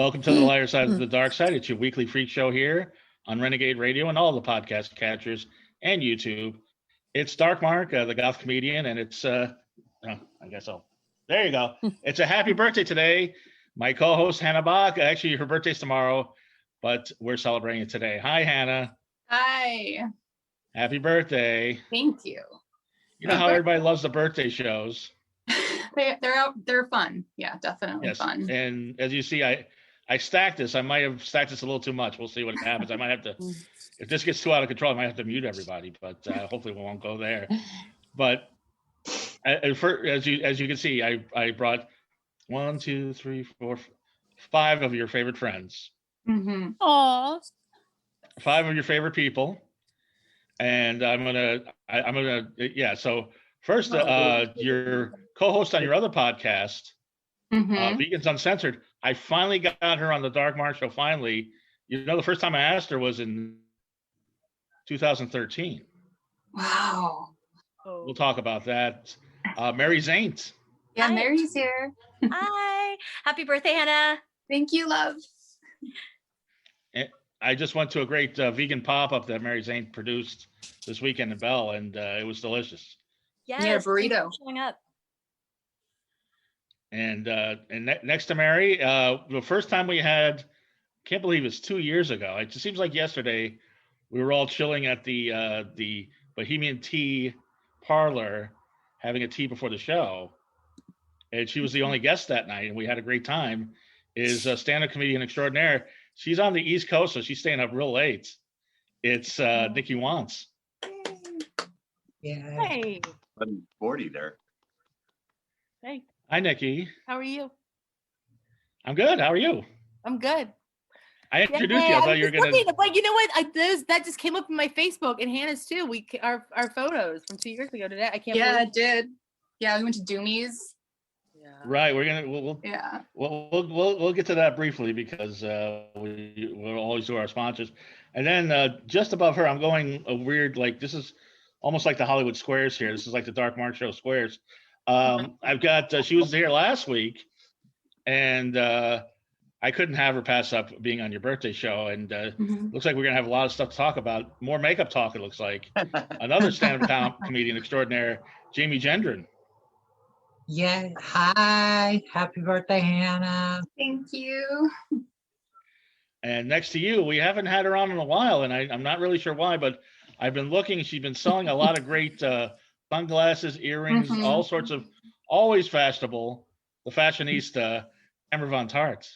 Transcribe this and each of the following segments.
Welcome to the lighter side of the dark side. It's your weekly freak show here on Renagade Radio and all the podcast catchers and YouTube. It's Dark Mark, the goth comedian, and it's, I guess so. There you go. It's a happy birthday today. My co-host, Hannah Bach. Actually, her birthday's tomorrow, but we're celebrating it today. Hi, Hannah. Hi. Happy birthday. Thank you. You know how everybody loves the birthday shows. They're fun. Yeah, definitely fun. And as you see, I stacked this. I might have stacked this a little too much. We'll see what happens. I might have to, if this gets too out of control, I might have to mute everybody, but hopefully we won't go there. But as you can see, I brought 1, 2, 3, 4, 5 of your favorite friends. Mm-hmm. Aww. 5 of your favorite people. And I'm gonna, so first, your co-host on your other podcast, Vegans Uncensored, I finally got her on the Dark Mark show. Finally, the first time I asked her was in 2013. Wow. We'll talk about that. Mary Zaint. Yeah, Hi. Mary's here. Hi. Happy birthday, Hannah. Thank you, love. I just went to a great vegan pop-up that Mary Zaint produced this weekend in Bell, and it was delicious. Yes. Yeah, burrito. Showing up. And next to Mary, the first time we had, can't believe it's 2 years ago. It just seems like yesterday. We were all chilling at the Bohemian Tea Parlor, having a tea before the show, and she was the only guest that night, and we had a great time. Is a stand-up comedian extraordinaire. She's on the East Coast, so she's staying up real late. It's Nikki Wantz. Yeah. Hey. I'm 40 there. Hey. Hi, Nikki. How are you? I'm good. How are you? I'm good. I introduced you. I thought you were gonna. But you know what? That just came up in my Facebook and Hannah's too. Our photos from 2 years ago today. I can't. Yeah, believe it did. Yeah, we went to Doomie's. Yeah. Right. We'll get to that briefly because we'll always do our sponsors. And then just above her, I'm going a weird, this is almost like the Hollywood Squares here. This is like the Dark Mark Show Squares. I've got, she was here last week, and I couldn't have her pass up being on your birthday show. And looks like we're going to have a lot of stuff to talk about. More makeup talk, it looks like. Another stand-up comedian extraordinaire, Jamie Gendron. Yeah. Hi. Happy birthday, Hannah. Thank you. And next to you, we haven't had her on in a while, and I'm not really sure why, but I've been looking. She's been selling a lot of great sunglasses, earrings, all sorts of, always fashionable. The fashionista, Tamera Von Tart.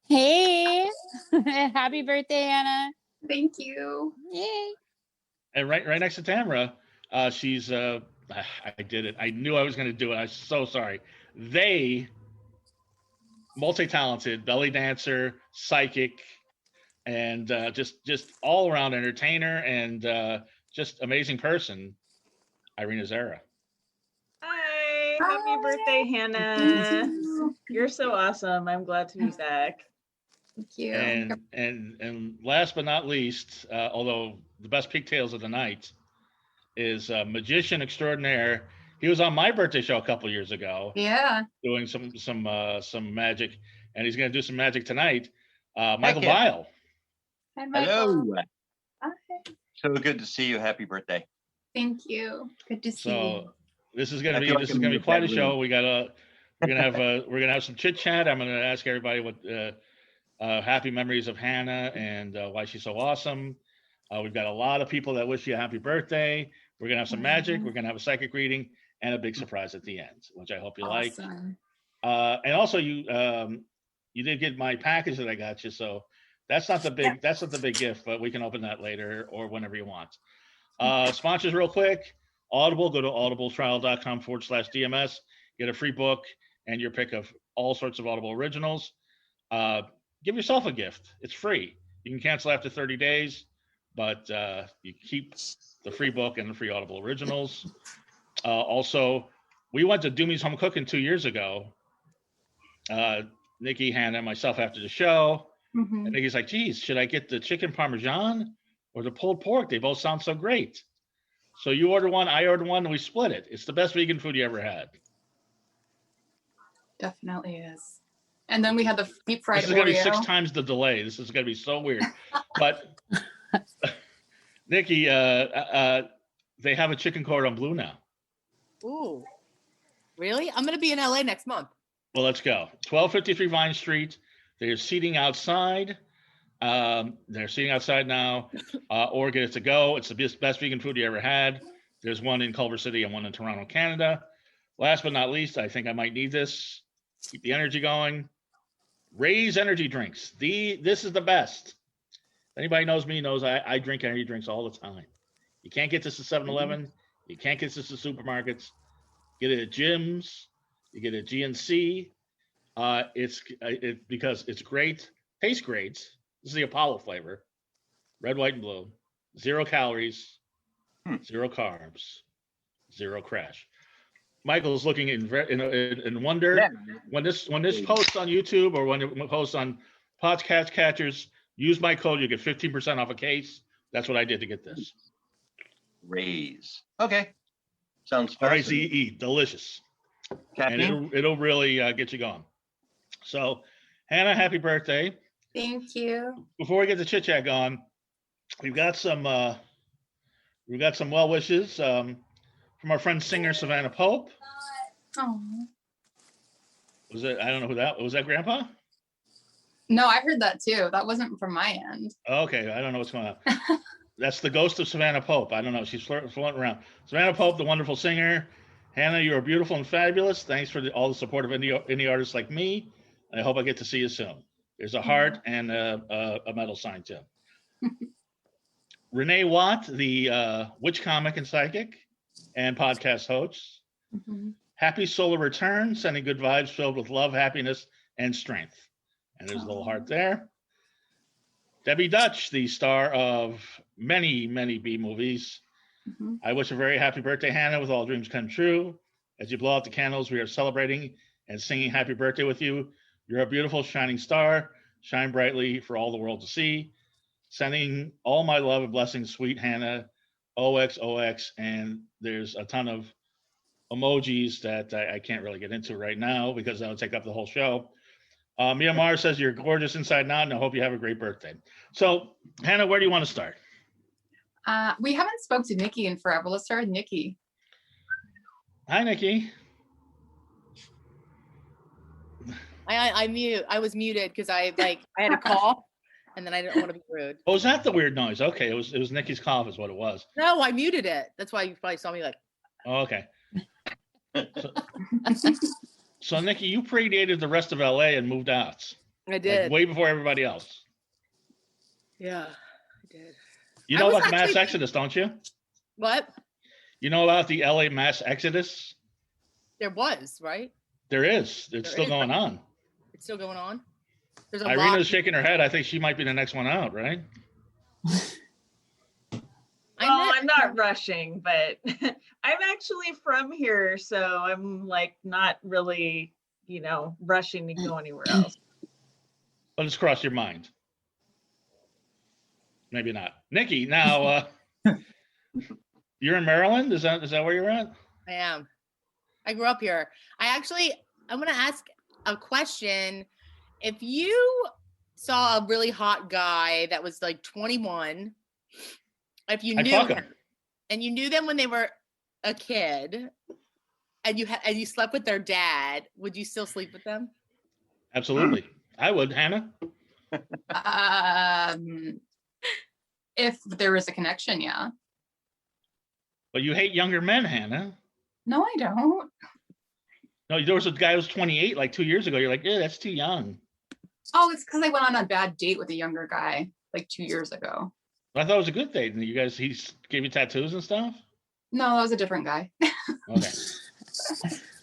Hey, happy birthday, Hannah. Thank you. Yay. And right next to Tamera, she's, I did it. I knew I was going to do it. I'm so sorry. Multi-talented, belly dancer, psychic, and just all around entertainer and just amazing person, IrinaXara. Hi, happy birthday, Hannah. You're so awesome. I'm glad to be back. Thank you. And last but not least, although the best pigtails of the night is magician extraordinaire. He was on my birthday show a couple years ago. Yeah. Doing some magic, and he's going to do some magic tonight. Michael Vile. Hi, Michael. Hello. Hi. So good to see you. Happy birthday. Thank you. Good to see you. So this is going to be quite a show. We're gonna have some chit chat. I'm going to ask everybody what happy memories of Hannah and why she's so awesome. We've got a lot of people that wish you a happy birthday. We're going to have some magic. We're going to have a psychic reading and a big surprise at the end, which I hope you like. And also you did get my package that I got you. So that's not the big gift, but we can open that later or whenever you want. Sponsors real quick. Audible, go to audibletrial.com/DMS, get a free book and your pick of all sorts of Audible originals. Give yourself a gift. It's free. You can cancel after 30 days, but you keep the free book and the free Audible originals. Also, we went to Doomie's Home Cooking 2 years ago. Nikki, Hannah, and myself after the show. And Nikki's like, geez, should I get the chicken parmesan or the pulled pork? They both sound so great. So you order one, I order one, and we split it. It's the best vegan food you ever had. Definitely is. And then we had the deep fried This is gonna be 6 Oreo. times the delay. This is gonna be so weird. But Nikki, they have a chicken cordon bleu now. Ooh, really? I'm gonna be in LA next month. Well, let's go. 1253 Vine Street. They're seating outside. They're seating outside now. Or get it to go. It's the best vegan food you ever had. There's one in Culver City and one in Toronto, Canada. Last but not least, I think I might need this. Keep the energy going. Raze energy drinks. This is the best. Anybody knows me knows I drink energy drinks all the time. You can't get this at 7-Eleven. You can't get this at supermarkets. Get it at gyms. You get it at GNC. It's because it's great. Tastes great. This is the Apollo flavor. Red, white, and blue. 0 calories. 0 carbs. 0 crash. Michael's looking in wonder. Yeah. When this posts on YouTube or when it posts on podcast catchers, use my code. You get 15% off a case. That's what I did to get this. Raze. Okay. Sounds R-A-Z-E. Delicious. And it'll really get you going. So, Hannah, happy birthday. Thank you. Before we get the chit chat going, we've got some well wishes from our friend singer Savannah Pope. Oh. Was it? I don't know who that was. That Grandpa? No, I heard that too. That wasn't from my end. Okay, I don't know what's going on. That's the ghost of Savannah Pope. I don't know. She's floating around. Savannah Pope, the wonderful singer. Hannah, you are beautiful and fabulous. Thanks for all the support of indie artists like me. I hope I get to see you soon. There's a heart and a metal sign too. Renee Watt, the witch comic and psychic and podcast host. Happy solar return, sending good vibes filled with love, happiness, and strength. And there's a little heart there. Debbie Dutch, the star of many, many B movies. I wish a very happy birthday, Hannah, with all dreams come true. As you blow out the candles, we are celebrating and singing happy birthday with you. You're a beautiful, shining star. Shine brightly for all the world to see. Sending all my love and blessings, sweet Hannah, OXOX. And there's a ton of emojis that I can't really get into right now because that would take up the whole show. Myanmar says you're gorgeous inside and out, and I hope you have a great birthday. So, Hannah, where do you want to start? We haven't spoke to Nikki in forever. Let's start with Nikki. Hi, Nikki. I was muted because I had a cough, and then I didn't want to be rude. Oh, was that the weird noise? Okay, it was Nikki's cough is what it was. No, I muted it. That's why you probably saw me like. Oh, okay. So, Nikki, you predated the rest of LA and moved out. I did. Like, way before everybody else. Yeah, I did. You know about the mass exodus, don't you? What? You know about the LA mass exodus? There was, right? There is. It's still going on. It's still going on? There's a Irina's shaking her head. I think she might be the next one out, right? I'm not rushing, but I'm actually from here, so I'm like not really, rushing to go anywhere else. But it's crossed your mind. Maybe not. Nikki, now you're in Maryland? Is that where you're at? I am. I grew up here. I'm going to ask a question. If you saw a really hot guy that was like 21, if you knew him, and you knew them when they were a kid, and you slept with their dad, would you still sleep with them? Absolutely. I would. Hannah? If there was a connection, yeah. But you hate younger men, Hannah. No, I don't. No, there was a guy who was 28 like 2 years ago. You're like, yeah, that's too young. Oh, it's because I went on a bad date with a younger guy like 2 years ago. I thought it was a good date. And he gave you tattoos and stuff? No, that was a different guy. Okay.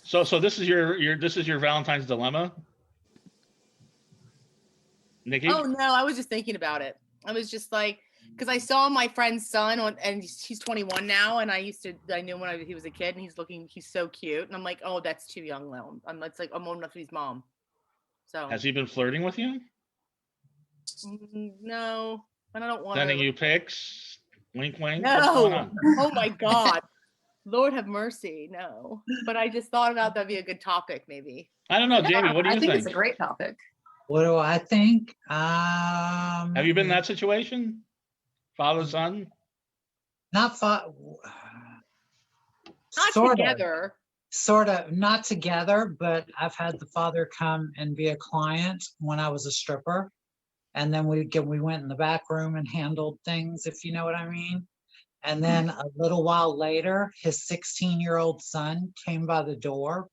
So this is your Valentine's dilemma, Nikki? Oh no, I was just thinking about it. I was just like, because I saw my friend's son and he's 21 now, and I knew when he was a kid, and he's so cute, and I'm like, oh, that's too young now. I'm old enough to be his mom. So has he been flirting with you? No, and I don't want to. Sending you pics? Wink, wink. No. Oh my God. Lord have mercy. No, but I just thought about that'd be a good topic, maybe. I don't know, Jamie. What do you I think think? it's a great topic. What do I think? Have you been in that situation? Father, son? Not Not sort together. of not together, but I've had the father come and be a client when I was a stripper, and then we went in the back room and handled things, if you know what I mean. And then a little while later, his 16-year-old son came by the door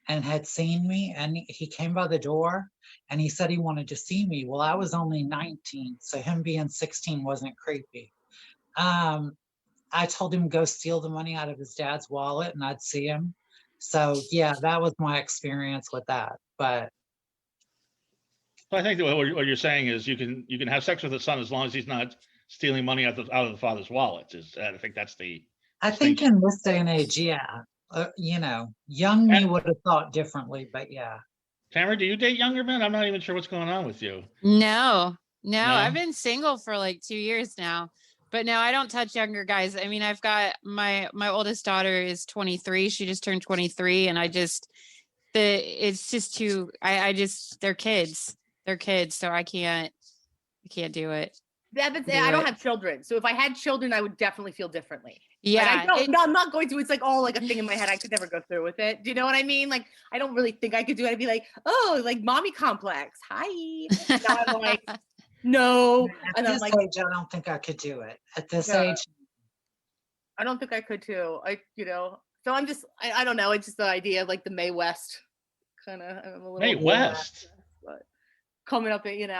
and had seen me, and he came by the door and he said he wanted to see me. Well, I was only 19, so him being 16 wasn't creepy. I told him to go steal the money out of his dad's wallet and I'd see him. So yeah, that was my experience with that. But I think that what you're saying is you can have sex with the son as long as he's not stealing money out of the father's wallet. I think that's the. I think in this day and age, yeah, young me would have thought differently, but yeah. Tamara, do you date younger men? I'm not even sure what's going on with you. No, I've been single for like 2 years now, but no, I don't touch younger guys. I mean, I've got my oldest daughter is 23. She just turned 23, and it's just too. They're kids. They're kids, so I can't do it. I don't have children, so if I had children, I would definitely feel differently. Yeah, I'm not going to. It's like all like a thing in my head. I could never go through with it. Do you know what I mean? Like, I don't really think I could do it. I'd be like, oh, like mommy complex. Hi. Now I'm like, no. At this age, I don't think I could do it. At this age, I don't think I could too. So I'm just, I don't know. It's just the idea of like the Mae West kind of. Mae West. But coming up in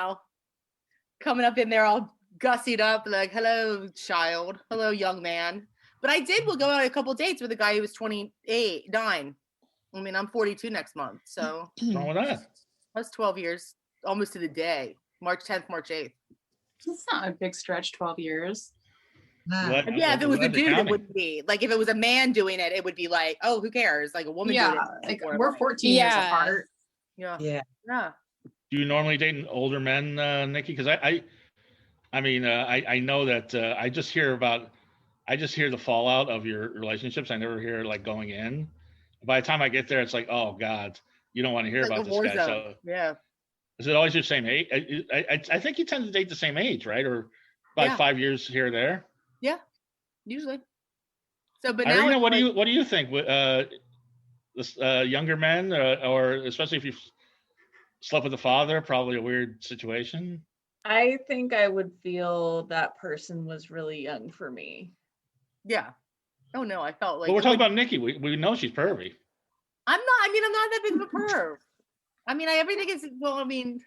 there all gussied up, like, hello, child. Hello, young man. But we'll go on a couple dates with a guy who was 9. I mean, I'm 42 next month. So what's wrong with that? That's 12 years, almost to the day. March 10th, March 8th. It's not a big stretch, 12 years. nah. Yeah, if it was a dude, it wouldn't be. Like, if it was a man doing it, it would be like, oh, who cares? Like, a woman doing it. Like we're 14 years Yeah. apart. Yeah. Yeah. Do you normally date older men, Nikki? Because I know that I just hear the fallout of your relationships. I never hear like going in. By the time I get there, it's like, oh God, you don't want to hear Like about a this war guy. zone. So Yeah. is it always your same age? I think you tend to date the same age, right? Or about 5 years here or there. Yeah. Usually. So, but now Irina, it's what do you think? This younger men, or especially if you slept with the father, probably a weird situation. I think I would feel that person was really young for me. Yeah. Oh no, I felt like. But we're talking about Nikki. We know she's pervy. I'm not that big of a perv. I mean, everything is. Well, I mean.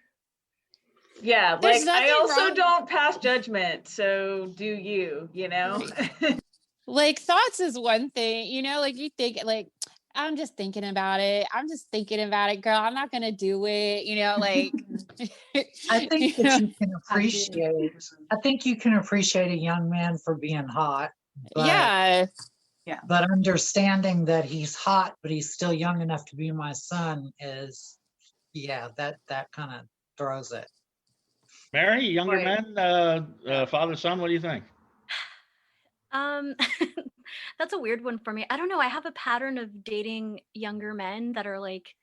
Yeah, There's like I nothing also wrong- don't pass judgment. So do you? You know. Like thoughts is one thing, like you think like, I'm just thinking about it. Girl. I'm not going to do it. Like, I think that you can appreciate. I think you can appreciate a young man for being hot. But, yeah. But understanding that he's hot, but he's still young enough to be my son is, that kind of throws it. Mary, younger Right. men, father, son. What do you think? That's a weird one for me. I don't know. I have a pattern of dating younger men that are like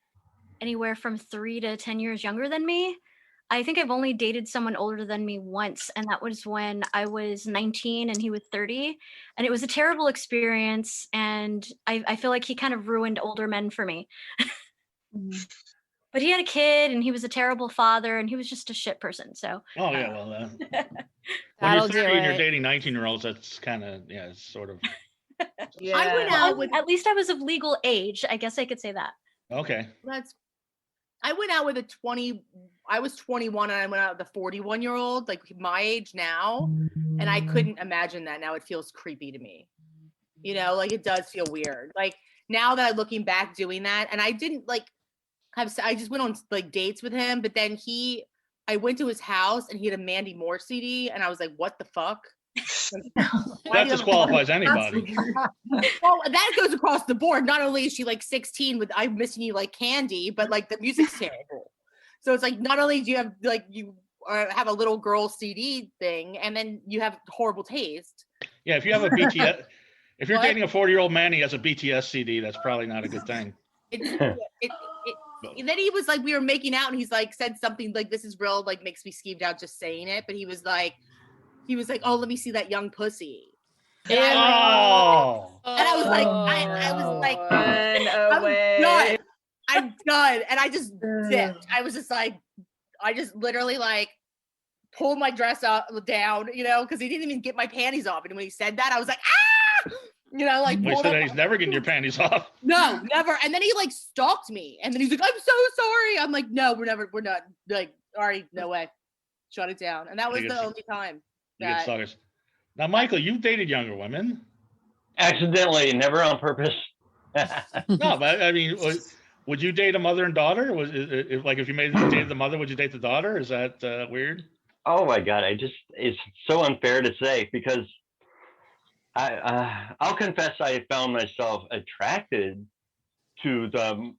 anywhere from 3 to 10 years younger than me. I think I've only dated someone older than me once, and that was when I was 19 and he was 30. And it was a terrible experience. And I feel like he kind of ruined older men for me. But he had a kid and he was a terrible father and he was just a shit person. So Oh yeah, well, when That'll you're do 30 and you're it. dating 19-year-olds, that's kind of it's sort of Yeah. I went out with. at least I was of legal age. I guess I could say that. okay. I went out with a 20. I was 21 and I went out with a 41-year-old, like my age now, and I couldn't imagine that. Now it feels creepy to me. Like it does feel weird. Like now that I'm looking back doing that, and I didn't like I just went on like dates with him, but then I went to his house and he had a Mandy Moore CD, and I was like, what the fuck? That disqualifies anybody. Well, that goes across the board. Not only is she like 16 with I'm Missing You Like Candy, but like the music's terrible. So it's like not only do you have like you have a little girl CD thing, and then you have horrible taste. Yeah, if you have a If you're What? dating a 40-year-old man, he has a BTS CD. That's probably not a good thing. And then he was like, we were making out, and he's like, said something like, "This is real," like makes me skeeved out just saying it. But he was like, "Oh, let me see that young pussy." And I was like, I was like, I'm done. And I just dipped. I was just like, I just literally like pulled my dress up down, you know, because he didn't even get my panties off. And when he said that, I was like, ah, you know, like Wait, so that he's never getting your panties off. No, never. And then he like stalked me. And then he's like, I'm so sorry. I'm like, no, we're not. Like, all right, no way. Shut it down. And that was the only time. You get stalkers. Now, Michael, you've dated younger women. Accidentally, never on purpose. No, but I mean, would you date a mother and daughter? Was it, like if you dated the mother, would you date the daughter? Is that weird? Oh my God, it's so unfair to say, because I'll confess I found myself attracted to the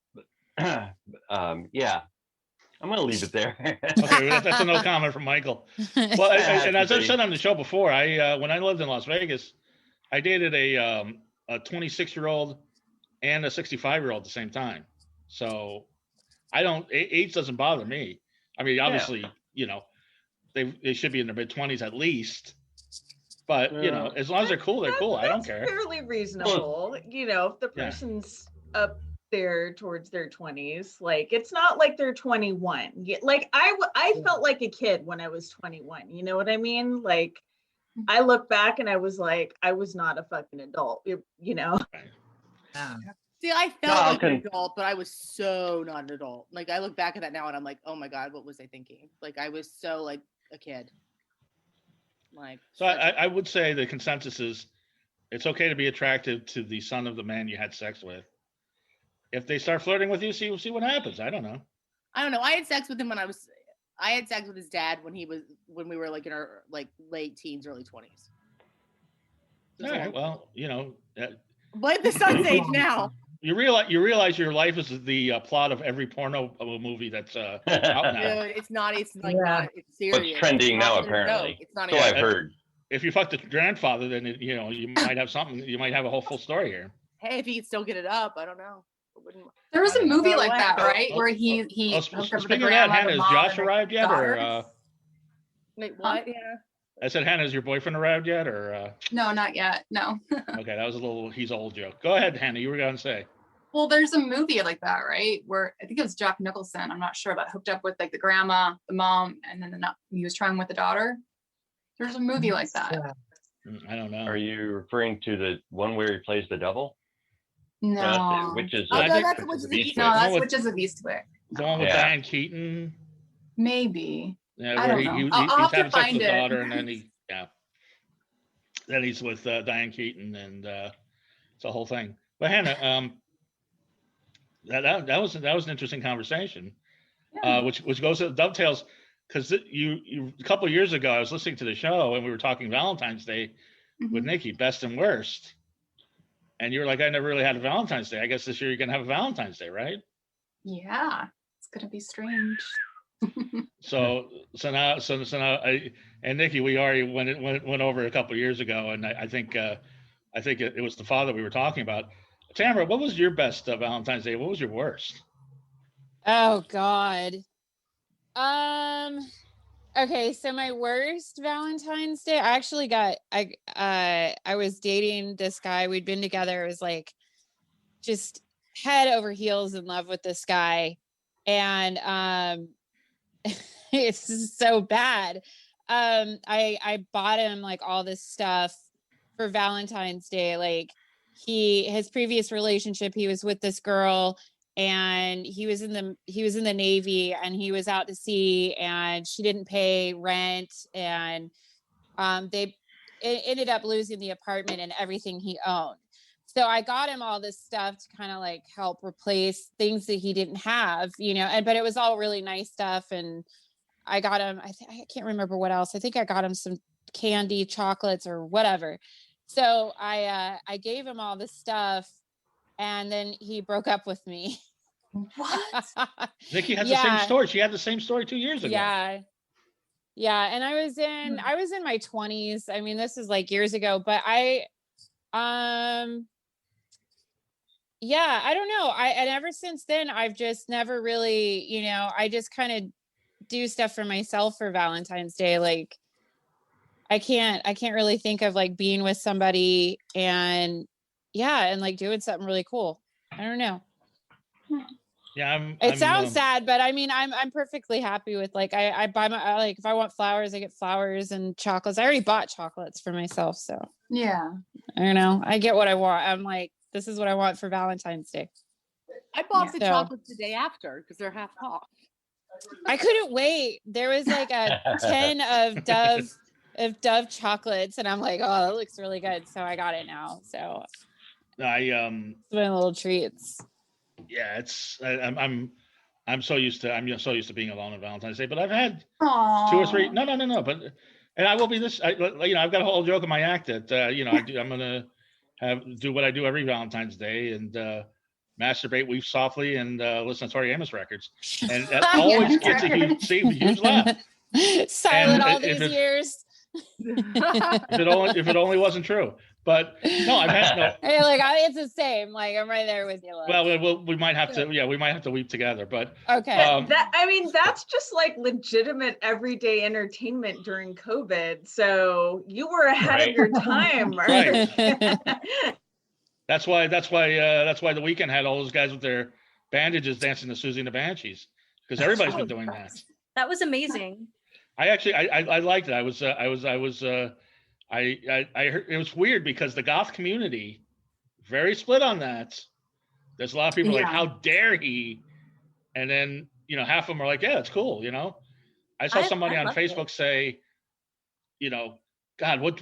yeah. I'm gonna leave it there. Okay, that's a no comment from Michael. Well, and as I've said on the show before, when I lived in Las Vegas, I dated a 26-year-old and a 65-year-old at the same time. So age doesn't bother me. I mean, obviously, you know, they should be in their mid-20s at least. But you know, as long as they're cool, they're cool. I don't care. Fairly reasonable. You know, if the person's up there towards their 20s, like it's not like they're 21. Like I felt like a kid when I was 21. You know what I mean? Like I look back and I was like, I was not a fucking adult. You know. See, I felt like an adult, but I was so not an adult. Like I look back at that now and I'm like, oh my God, what was I thinking? Like I was so like a kid. Like so I would say the consensus is it's okay to be attracted to the son of the man you had sex with. If they start flirting with you, see what happens. I don't know. I had sex with him I had sex with his dad when we were like in our like late teens, early 20s. All right. Well, you know, but the son's age now. You realize your life is the plot of every porno movie that's out now. Dude, it's not. It's like not. It's serious. What's trending now, apparently. It's not. So I've heard. If you fucked the grandfather, then you know you might have something. You might have a whole full story here. Hey, if he could still get it up, I don't know. There was a movie like that, right? Where he speaking of that, Hannah, has Josh arrived yet, or? Wait, what? Yeah. I said, Hannah, has your boyfriend arrived yet, or? No, not yet. No. Okay, that was a little he's old joke. Go ahead, Hannah. You were going to say. Well, there's a movie like that, right? Where I think it was Jack Nicholson. I'm not sure, but hooked up with like the grandma, the mom, and then he was trying with the daughter. There's a movie like that. I don't know. Are you referring to the one where he plays the devil? No. Which is that's Witches of Eastwick. No, that's Witches of Eastwick. The one with Diane Keaton. Maybe. Yeah, where he's having sex with the daughter, and then then he's with Diane Keaton, and it's a whole thing. But Hannah, that was an interesting conversation, which dovetails because you a couple of years ago I was listening to the show and we were talking Valentine's Day with Nikki, best and worst, and you were like, I never really had a Valentine's Day. I guess this year you're gonna have a Valentine's Day, right? Yeah, it's gonna be strange. So now and Nikki, we already went over a couple of years ago, and I think it was the father we were talking about. Tamera, what was your best Valentine's Day? What was your worst? Oh God. Okay, so my worst Valentine's Day, I actually I was dating this guy. We'd been together. It was like just head over heels in love with this guy. And it's so bad. I bought him like all this stuff for Valentine's Day. Like his previous relationship, he was with this girl and he was in the Navy and he was out to sea and she didn't pay rent and it ended up losing the apartment and everything he owned. So I got him all this stuff to kind of like help replace things that he didn't have, you know, but it was all really nice stuff. And I got him, I can't remember what else. I think I got him some candy, chocolates or whatever. So I gave him all this stuff and then he broke up with me. What? Nikki had the same story. She had the same story 2 years ago. Yeah. And I was in my 20s. I mean, this is like years ago, but Yeah, I don't know. And ever since then, I've just never really, I just kind of do stuff for myself for Valentine's Day. Like I can't really think of like being with somebody and like doing something really cool. I don't know. Yeah, It sounds sad, but I mean, I'm perfectly happy with like, I buy like, if I want flowers, I get flowers and chocolates. I already bought chocolates for myself. So yeah, I don't know. I get what I want. I'm like, this is what I want for Valentine's Day. I bought the chocolates the day after because they're half off. I couldn't wait. There was like a 10 of Dove chocolates, and I'm like, oh, that looks really good. So I got it now. So it's my little treats. Yeah, I'm so used to being alone on Valentine's Day, but I've had Aww. 2 or 3. No, but and I will be this. I've got a whole joke in my act that I'm gonna do what I do every Valentine's Day and masturbate, weep softly, and listen to Tori Amos records, and that always gets a huge laugh. Silent all these years. If it only wasn't true. But no, I've had no. Hey, like it's the same. Like I'm right there with you. Like. Well, we might have to. Yeah, we might have to weep together. But okay. That's just like legitimate everyday entertainment during COVID. So you were ahead of your time, right? That's why the Weeknd had all those guys with their bandages dancing to Susie and the Banshees, because everybody's been doing that. That was amazing. I actually I liked it. I heard it was weird because the goth community very split on that. There's a lot of people like, how dare he? And then, half of them are like, yeah, it's cool. I saw somebody on Facebook say, God, what,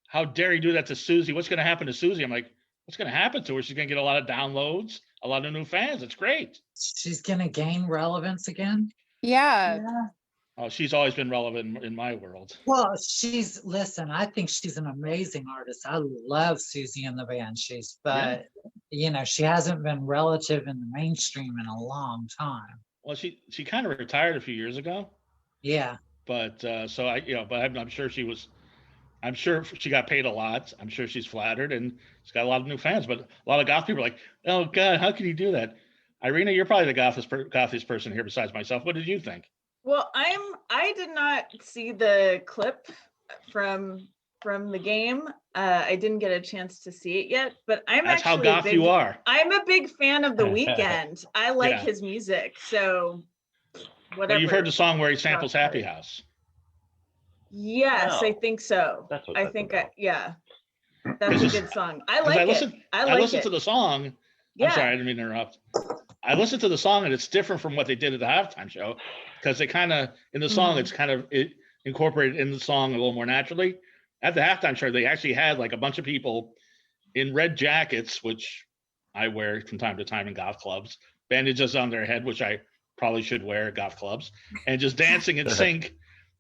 how dare he do that to Susie? What's going to happen to Susie? I'm like, what's going to happen to her? She's going to get a lot of downloads, a lot of new fans. It's great. She's going to gain relevance again. Yeah. Oh, she's always been relevant in my world. Well, I think she's an amazing artist. I love Susie and the Banshees, but she hasn't been relative in the mainstream in a long time. Well, she kind of retired a few years ago. Yeah. But I'm sure she got paid a lot. I'm sure she's flattered and she's got a lot of new fans, but a lot of goth people are like, oh God, how can you do that? Irina, you're probably the gothiest person here besides myself. What did you think? Well, I did not see the clip from the game. I didn't get a chance to see it yet, but that's how goth you are. I'm a big fan of The Weeknd. I like his music, so whatever. Well, you've heard the song where he samples Happy House. Yes, I think so. That's what that's a good song. I listened to the song. Yeah. I'm sorry, I didn't mean to interrupt. I listened to the song and it's different from what they did at the halftime show, because they kind of, in the song, it's kind of incorporated in the song a little more naturally. At the halftime show, they actually had like a bunch of people in red jackets, which I wear from time to time in goth clubs, bandages on their head, which I probably should wear at goth clubs, and just dancing in sync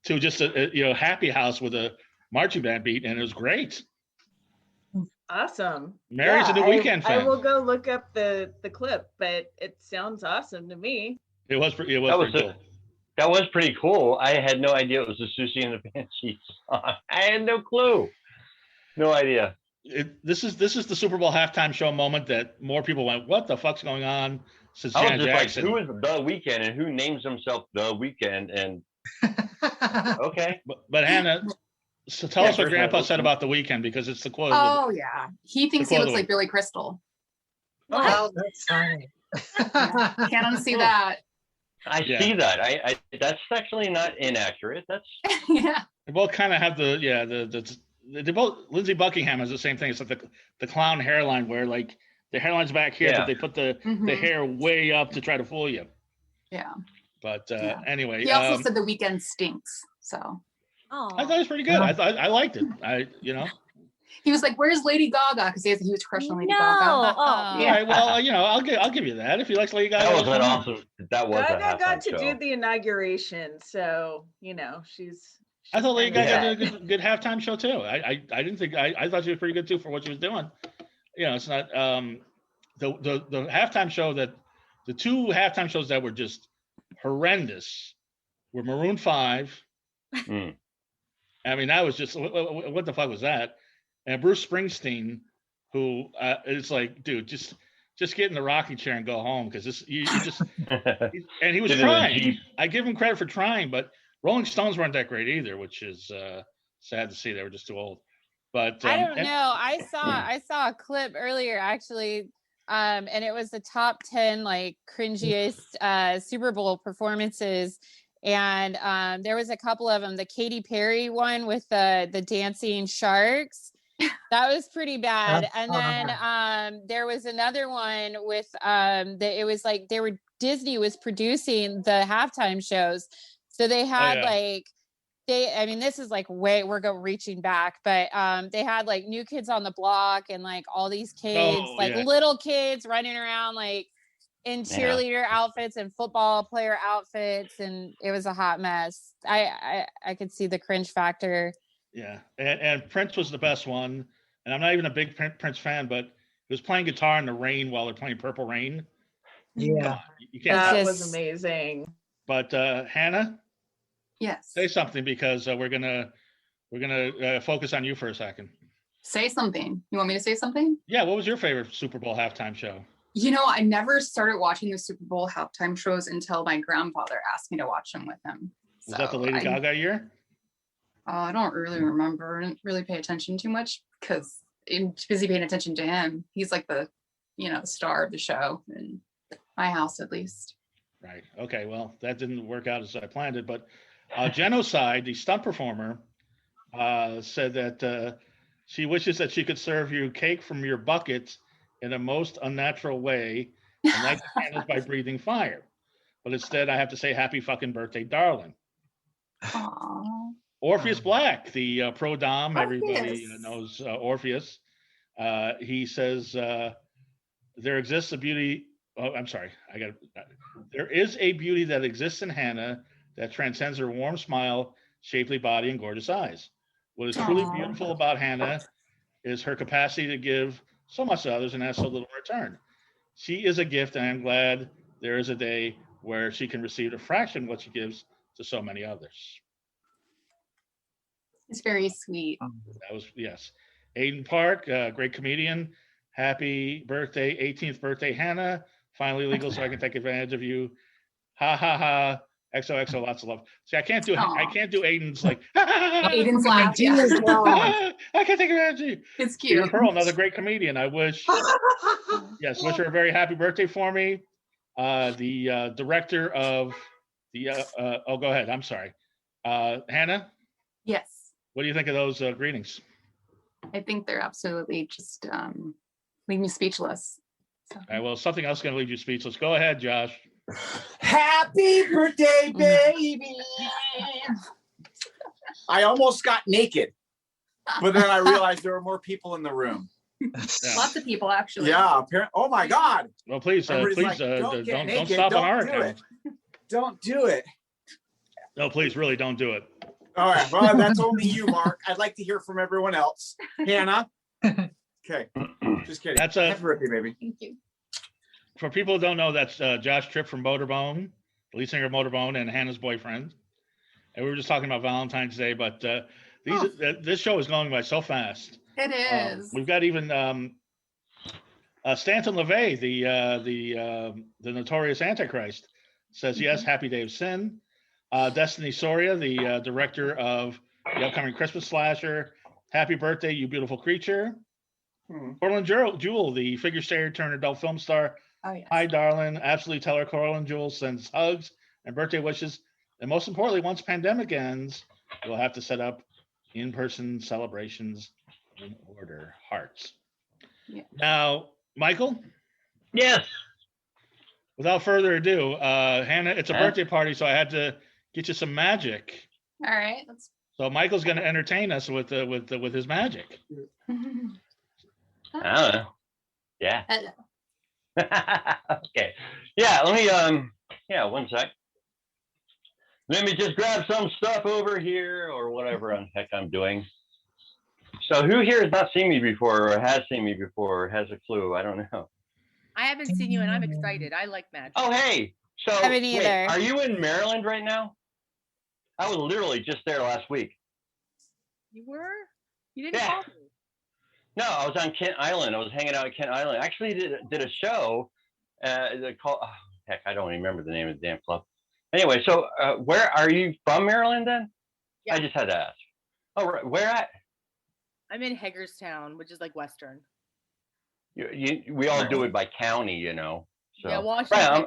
to just a Happy House with a marching band beat, and it was great. Awesome. Mary's a new Weeknd fan. I will go look up the clip, but it sounds awesome to me. It was pretty cool. That was pretty cool. I had no idea it was a Susie and the Banshees song. I had no clue. No idea. This is the Super Bowl halftime show moment that more people went, what the fuck's going on? Since Janet Jackson. Like, who is the Weeknd and who names himself the Weeknd? And okay. But Hannah, so tell us what Grandpa said about the Weeknd, because it's the quote. Oh yeah, he thinks he looks like Billy Crystal. Oh, that's funny. Can't unsee that. I see that. I that's actually not inaccurate. That's yeah. They both kind of have they both. Lindsey Buckingham has the same thing. It's like the clown hairline, where like the hairline's back here, but they put the hair way up to try to fool you. Yeah. But anyway, he also said the Weeknd stinks. So. Oh. I thought it was pretty good. I liked it. He was like, "Where's Lady Gaga?" Because he has a huge crush on Lady Gaga. Oh, yeah. Right, well, I'll give you that if he likes Lady Gaga. That was an awesome. That was. Gaga got to do the inauguration, so she's. I thought Lady Gaga did a good halftime show too. I didn't think I thought she was pretty good too for what she was doing. It's not the halftime show that the two halftime shows that were just horrendous were Maroon 5. I mean, that was just what the fuck was that? and Bruce Springsteen, who is like, dude, just get in the rocking chair and go home, because this you just and he was trying. I give him credit for trying, but Rolling Stones weren't that great either, which is sad to see. They were just too old. But I don't know. I saw a clip earlier actually, and it was the top 10 like cringiest Super Bowl performances, and there was a couple of them. The Katy Perry one with the dancing sharks, that was pretty bad. And then there was another one with it was like Disney was producing the halftime shows, so they had I mean, this is like we're reaching back, but they had like New Kids on the Block and like all these kids, little kids running around like in cheerleader outfits and football player outfits, and it was a hot mess. I could see the cringe factor. Yeah, and Prince was the best one, and I'm not even a big Prince fan, but he was playing guitar in the rain while they're playing Purple Rain. Yeah, you can't. That was amazing. But Hannah. Yes. Say something, because we're gonna focus on you for a second. Say something. You want me to say something? Yeah. What was your favorite Super Bowl halftime show? You know, I never started watching the Super Bowl halftime shows until my grandfather asked me to watch them with him. Was that the Lady Gaga year? I don't really remember. I didn't really pay attention too much because I'm busy paying attention to him. He's like the star of the show in my house, at least. Right. Okay. Well, that didn't work out as I planned it, but. Genocide, the stunt performer, said that she wishes that she could serve you cake from your bucket in a most unnatural way and light the candles by breathing fire. But instead, I have to say, happy fucking birthday, darling. Aww. Orpheus Black, the pro dom, everybody knows Orpheus. He says there exists a beauty. Oh, I'm sorry. There is a beauty that exists in Hannah that transcends her warm smile, shapely body, and gorgeous eyes. What is truly beautiful about Hannah is her capacity to give so much to others and ask so little in return. She is a gift, and I'm glad there is a day where she can receive a fraction of what she gives to so many others. It's very sweet. That was, yes. Aiden Park, great comedian. Happy birthday, 18th birthday, Hannah. Finally legal, so I can take advantage of you. Ha ha ha. XOXO, lots of love. See, I can't do Aiden's like. Aiden's laugh. I can't take advantage of you. It's cute. Peter Pearl, another great comedian. I wish. Yes, wish her a very happy birthday for me. The director of the. Oh, go ahead. I'm sorry, Hannah. Yes. What do you think of those greetings? I think they're absolutely just leave me speechless. So. All right, well, something else is going to leave you speechless. Go ahead, Josh. Happy birthday, baby. I almost got naked, but then I realized there were more people in the room. Yeah. Lots of people, actually. Yeah. Oh my God. Well, please, don't stop on our account. Don't do it. No, please, really, don't do it. All right. Well, that's only you, Mark. I'd like to hear from everyone else. Hannah. Okay. Just kidding. That's happy birthday, baby. Thank you. For people who don't know, that's Josh Tripp from Motorbone, the lead singer of Motorbone, and Hannah's boyfriend. And we were just talking about Valentine's Day, but this show is going by so fast. It is. We've got even Stanton LaVey, the notorious Antichrist, says yes. Happy Day of Sin. Destiny Soria, the director of the upcoming Christmas slasher. Happy birthday, you beautiful creature. Coraline Jewel, the figure skater turned adult film star. Oh, yes. Hi, darling. Absolutely tell her Coraline Jewel sends hugs and birthday wishes. And most importantly, once pandemic ends, we'll have to set up in-person celebrations in order. Hearts. Yeah. Now, Michael? Yes. Without further ado, Hannah, it's a birthday party, so I had to get you some magic. All right. So Michael's going to entertain us with his magic. I don't know. Yeah. Okay. Yeah, let me one sec. Let me just grab some stuff over here or whatever the heck I'm doing. So who here has not seen me before or has seen me before or has a clue? I don't know. I haven't seen you and I'm excited. I like magic. Oh, hey. So wait, are you in Maryland right now? I was literally just there last week. You were? You didn't call me. No, I was on Kent Island. I was hanging out at Kent Island. I actually did a show. Called, oh, heck, I don't remember the name of the damn club. Anyway, so where are you from, Maryland? Then Yeah. I just had to ask. Oh, right. Where at? I'm in Hagerstown, which is like Western. We all do it by county, you know. So. Yeah, Washington. Right,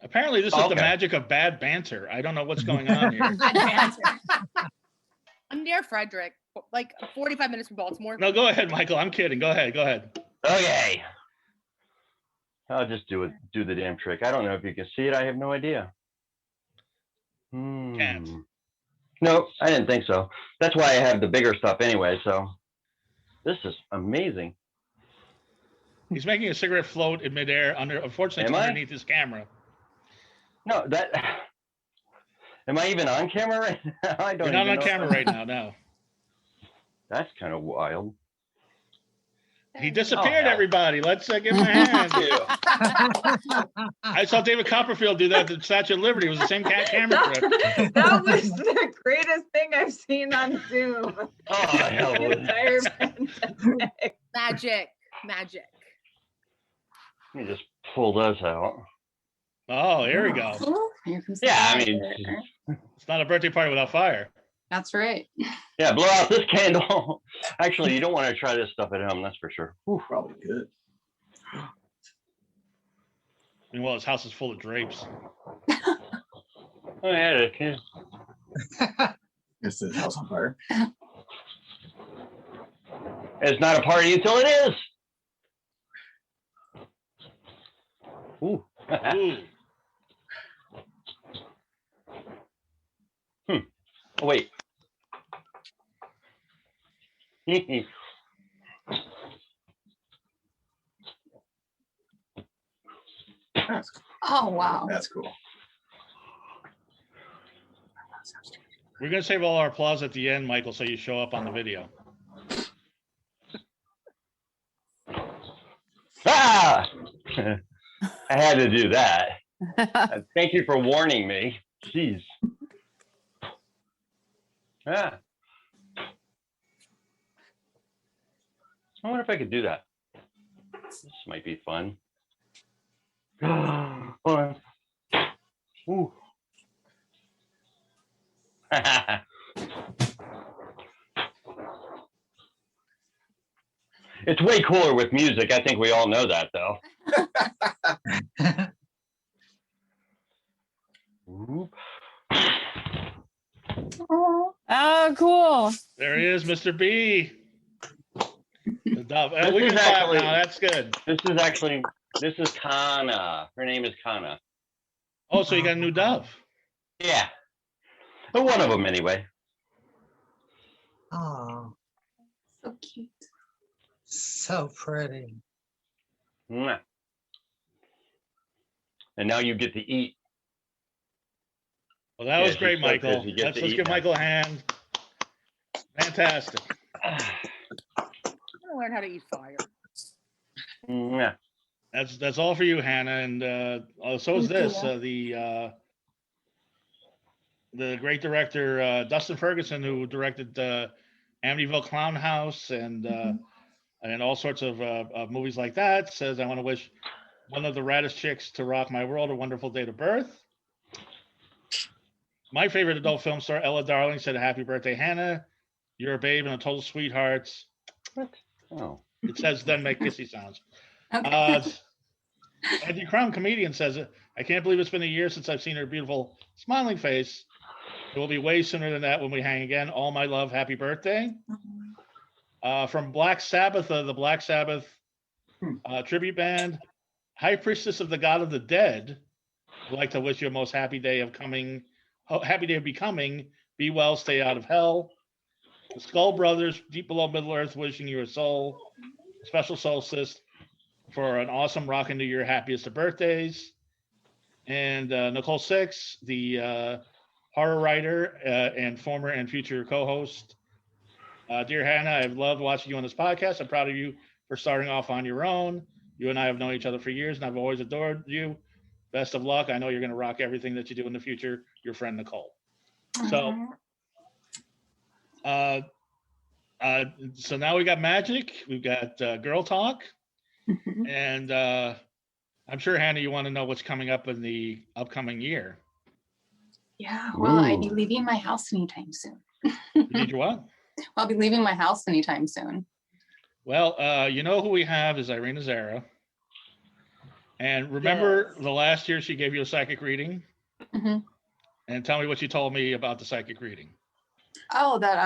apparently, this is the magic of bad banter. I don't know what's going on here. I'm near Frederick, like 45 minutes from Baltimore. No, go ahead, Michael. I'm kidding. Go ahead. Go ahead. Okay. I'll just do the damn trick. I don't know if you can see it. I have no idea. Can't. No, I didn't think so. That's why I have the bigger stuff anyway. So this is amazing. He's making a cigarette float in midair. Unfortunately, it's underneath his camera. No, that. Am I even on camera right now? I don't. You're not on camera right now. No. That's kind of wild. He disappeared, everybody. Let's give him a hand. I saw David Copperfield do that at the Statue of Liberty. It was the same camera trip. That was the greatest thing I've seen on Zoom. Oh, hell. The entire pandemic. Magic. Let me just pull those out. Oh, here we go. Yeah, I mean, it's not a birthday party without fire. That's right. Yeah, blow out this candle. Actually, you don't want to try this stuff at home, that's for sure. Ooh, probably good. Meanwhile, his house is full of drapes. Oh, yeah, it can. It's the house on fire. It's not a party until it is. Ooh. Ooh. Oh, wait. Oh, wow. That's cool. We're going to save all our applause at the end, Michael, so you show up on the video. Ah! I had to do that. Thank you for warning me. Jeez. Yeah. I wonder if I could do that. This might be fun. Hold on. Ooh. It's way cooler with music. I think we all know that, though. Oh, cool. There he is, Mr. B. The dove. This We is can clap actually- now. That's good. This is Kana. Her name is Kana. Oh, so you got a new dove. Yeah. But one of them, anyway. Oh, So cute. so pretty. Mwah. And now you get to eat. Well, that was she's great, so Michael. good. You get Let's to eat give now. Michael a hand. Fantastic. I'm gonna learn how to eat fire. Mwah. That's all for you, Hannah, and so is this. The great director Dustin Ferguson, who directed Amityville Clown House and all sorts of movies like that, says, "I want to wish one of the raddest chicks to rock my world a wonderful date of birth." My favorite adult film star, Ella Darling, said, "Happy birthday, Hannah. You're a babe and a total sweetheart." What? Oh. It says, then make kissy sounds. Okay. Andy Crum, comedian, says, "I can't believe it's been a year since I've seen her beautiful smiling face. It will be way sooner than that when we hang again. All my love, happy birthday." From Black Sabbath, the Black Sabbath tribute band, High Priestess of the God of the Dead, would like to wish you a most happy day of becoming. Be well, stay out of hell. The Skull Brothers, Deep Below Middle Earth, wishing you a special solstice for an awesome rockin' New Year, happiest of birthdays. And Nicole Six, the horror writer and former and future co-host. Dear Hannah, I've loved watching you on this podcast. I'm proud of you for starting off on your own. You and I have known each other for years, and I've always adored you. Best of luck. I know you're going to rock everything that you do in the future. Your friend, Nicole. So So now we got magic, we've got girl talk, and I'm sure, Hannah, you want to know what's coming up in the upcoming year. Yeah, well, I'd be Ooh. leaving my house anytime soon. You need your what? I'll be leaving my house anytime soon. Well, you know who we have is IrinaXara. And remember Yes. the last year she gave you a psychic reading? hmm And tell me what she told me about the psychic reading. Oh, that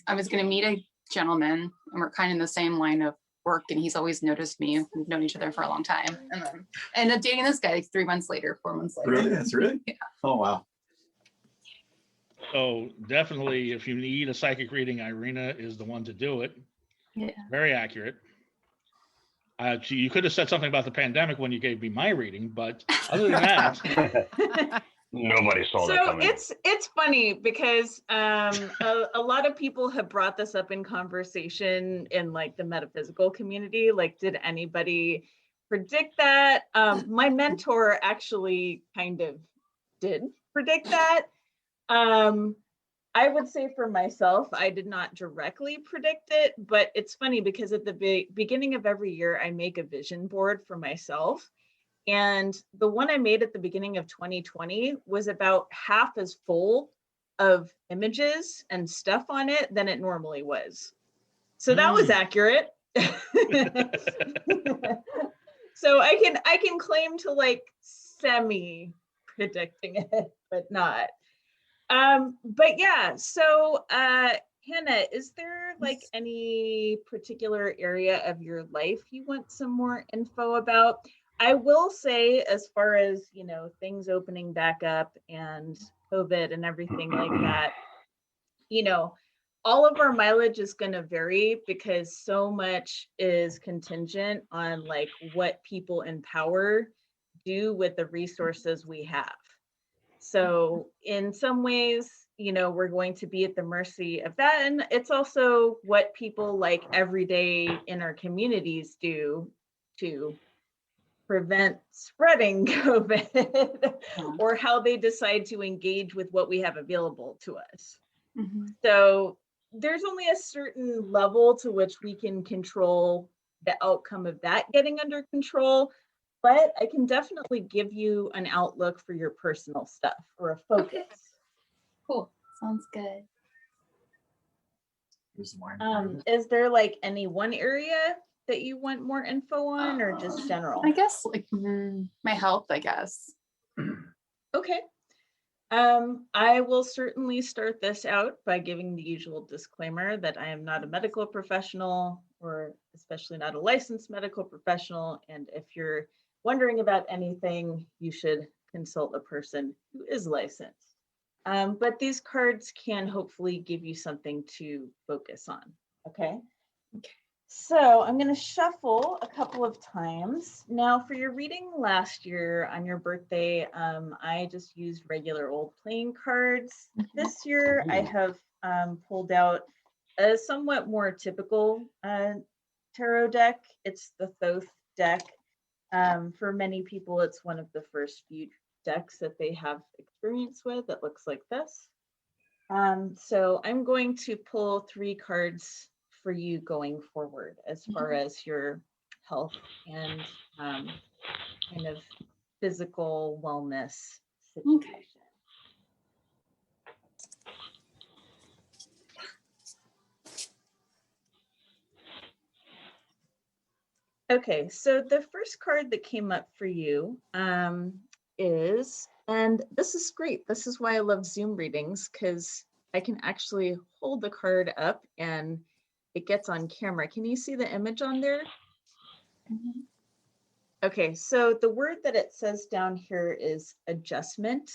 I was gonna meet a gentleman, and we're kind of in the same line of work, and he's always noticed me. We've known each other for a long time, and then I ended up dating this guy like 3 months later, 4 months later. Really? That's really? Yeah. Oh, wow. So definitely, if you need a psychic reading, Irina is the one to do it. Yeah. Very accurate. You could have said something about the pandemic when you gave me my reading, but other than that, Nobody saw that So coming. it's funny because a lot of people have brought this up in conversation in like the metaphysical community. Like, did anybody predict that? My mentor actually kind of did predict that. I would say for myself, I did not directly predict it, but it's funny because at the beginning of every year, I make a vision board for myself. And the one I made at the beginning of 2020 was about half as full of images and stuff on it than it normally was. So that was accurate. So I can claim to like semi predicting it, but not. But yeah, so Hannah, is there like any particular area of your life you want some more info about? I will say, as far as, you know, things opening back up and COVID and everything like that, you know, all of our mileage is going to vary because so much is contingent on like what people in power do with the resources we have. So in some ways, you know, we're going to be at the mercy of that. And it's also what people like every day in our communities do to prevent spreading COVID or how they decide to engage with what we have available to us. So there's only a certain level to which we can control the outcome of that getting under control. But I can definitely give you an outlook for your personal stuff or a focus. Okay. Cool. Sounds good. Is there like any one area that you want more info on or just general? I guess like my health, I guess. Okay. I will certainly start this out by giving the usual disclaimer that I am not a medical professional or especially not a licensed medical professional. And if you're wondering about anything, you should consult a person who is licensed. But these cards can hopefully give you something to focus on. Okay. So I'm going to shuffle a couple of times. Now for your reading last year on your birthday, I just used regular old playing cards. This year I have pulled out a somewhat more typical tarot deck. It's the Thoth deck. For many people, it's one of the first few decks that they have experience with. It looks like this. So I'm going to pull 3 cards for you going forward as far as your health and kind of physical wellness situation. Okay, so the first card that came up for you is, and this is great. This is why I love Zoom readings, because I can actually hold the card up and it gets on camera. Can you see the image on there? Okay, so the word that it says down here is adjustment.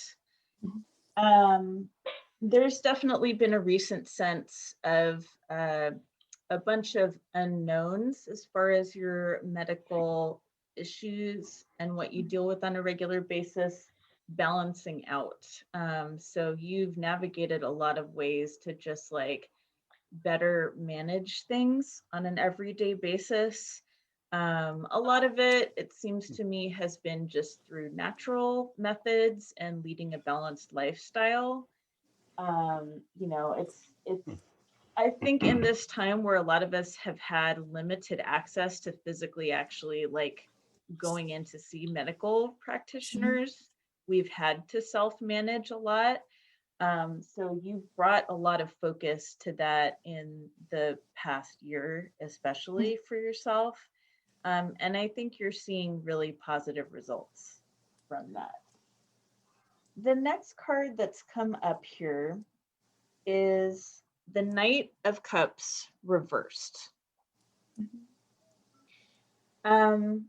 There's definitely been a recent sense of a bunch of unknowns as far as your medical issues and what you deal with on a regular basis balancing out. So you've navigated a lot of ways to just like better manage things on an everyday basis. A lot of it seems to me, has been just through natural methods and leading a balanced lifestyle. You know, it's I think in this time where a lot of us have had limited access to physically actually like going in to see medical practitioners, we've had to self-manage a lot. So you've brought a lot of focus to that in the past year, especially for yourself. And I think you're seeing really positive results from that. The next card that's come up here is the Knight of Cups reversed. I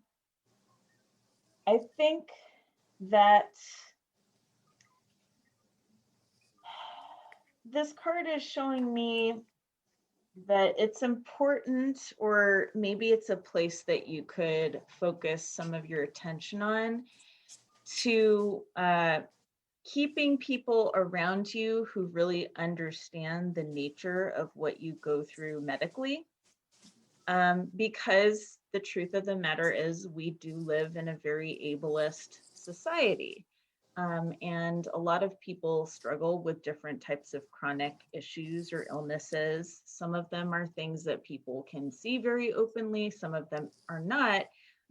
think that this card is showing me that it's important, or maybe it's a place that you could focus some of your attention on, to keeping people around you who really understand the nature of what you go through medically. Because the truth of the matter is we do live in a very ableist society. And a lot of people struggle with different types of chronic issues or illnesses. Some of them are things that people can see very openly, some of them are not.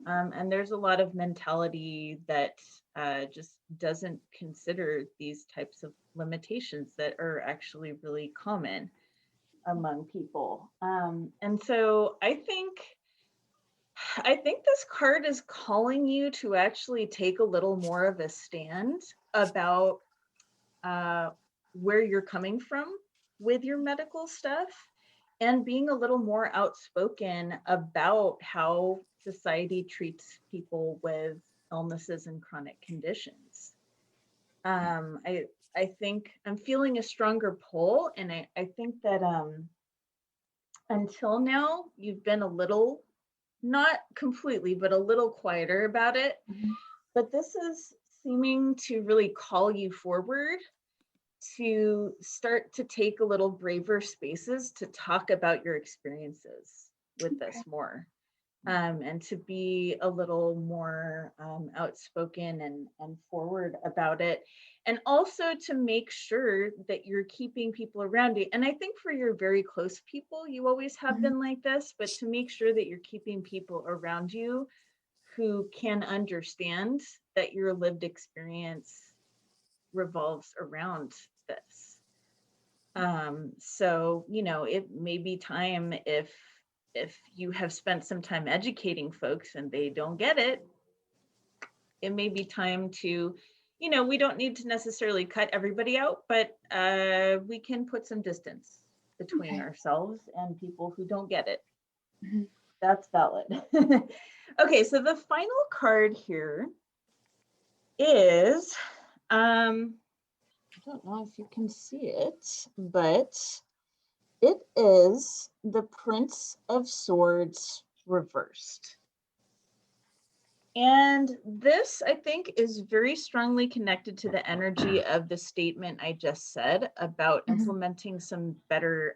And there's a lot of mentality that just doesn't consider these types of limitations that are actually really common among people. And so I think this card is calling you to actually take a little more of a stand about where you're coming from with your medical stuff, and being a little more outspoken about how society treats people with illnesses and chronic conditions. I think I'm feeling a stronger pull, and I think that until now you've been a little, not completely, but a little quieter about it. But this is seeming to really call you forward to start to take a little braver spaces to talk about your experiences with this more, and to be a little more outspoken and forward about it. And also to make sure that you're keeping people around you. And I think for your very close people, you always have been like this, but to make sure that you're keeping people around you who can understand that your lived experience revolves around this. So, you know, it may be time, if you have spent some time educating folks and they don't get it, it may be time to, you know, we don't need to necessarily cut everybody out, but we can put some distance between ourselves and people who don't get it. That's valid. Okay, so the final card here is, I don't know if you can see it, but it is the Prince of Swords reversed. And this, I think, is very strongly connected to the energy of the statement I just said about implementing some better,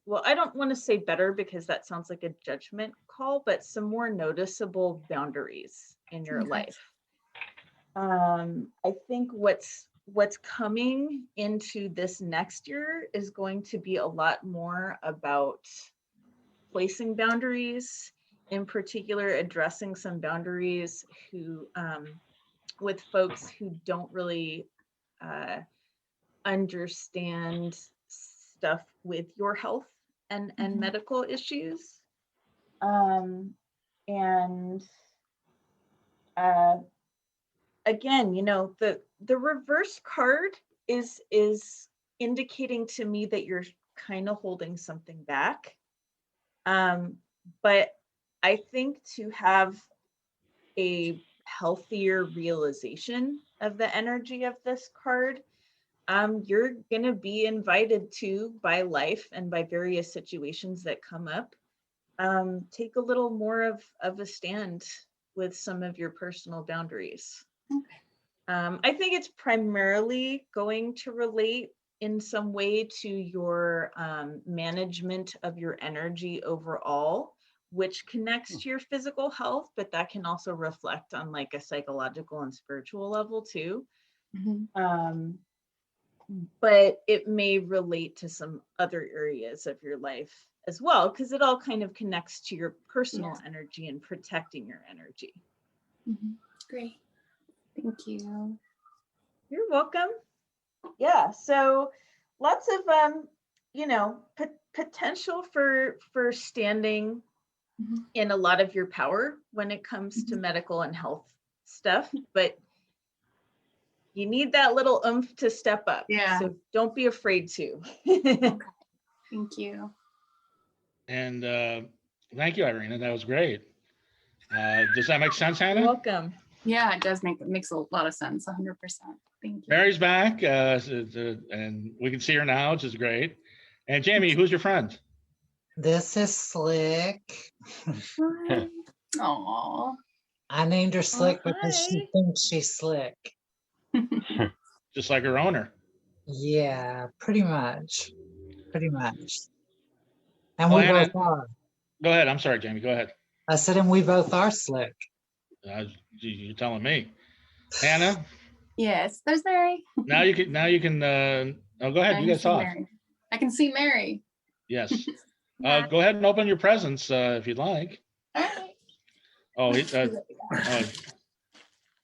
well, I don't want to say better because that sounds like a judgment call, but some more noticeable boundaries in your life. I think what's coming into this next year is going to be a lot more about placing boundaries, in particular addressing some boundaries who with folks who don't really understand stuff with your health and medical issues. Again, you know, the reverse card is indicating to me that you're kind of holding something back. But I think to have a healthier realization of the energy of this card, you're going to be invited to, by life and by various situations that come up, take a little more of a stand with some of your personal boundaries. I think it's primarily going to relate in some way to your management of your energy overall, which connects to your physical health, but that can also reflect on like a psychological and spiritual level too. but it may relate to some other areas of your life as well, because it all kind of connects to your personal energy and protecting your energy. Great. Thank you. You're welcome. Yeah, so lots of potential for standing in a lot of your power when it comes to medical and health stuff, but you need that little oomph to step up. Yeah. So don't be afraid to. Thank you. And thank you, Irina. That was great. Does that make sense, Hannah? You're welcome. Yeah, it does makes a lot of sense. 100%. Thank you. Mary's back, and we can see her now, which is great. And Jamie, who's your friend? This is Slick. Aw. I named her Slick because hi. she thinks she's slick. Just like her owner. Yeah, pretty much. Pretty much. And Oh, we Hannah, both are. go ahead. I'm sorry, Jamie. Go ahead. I said, and we both are slick. You're telling me, Hannah. Yes, there's Mary. Now you can. Oh, go ahead. You guys talk. I can see Mary. Yes. Go ahead and open your presents if you'd like. All right. Oh,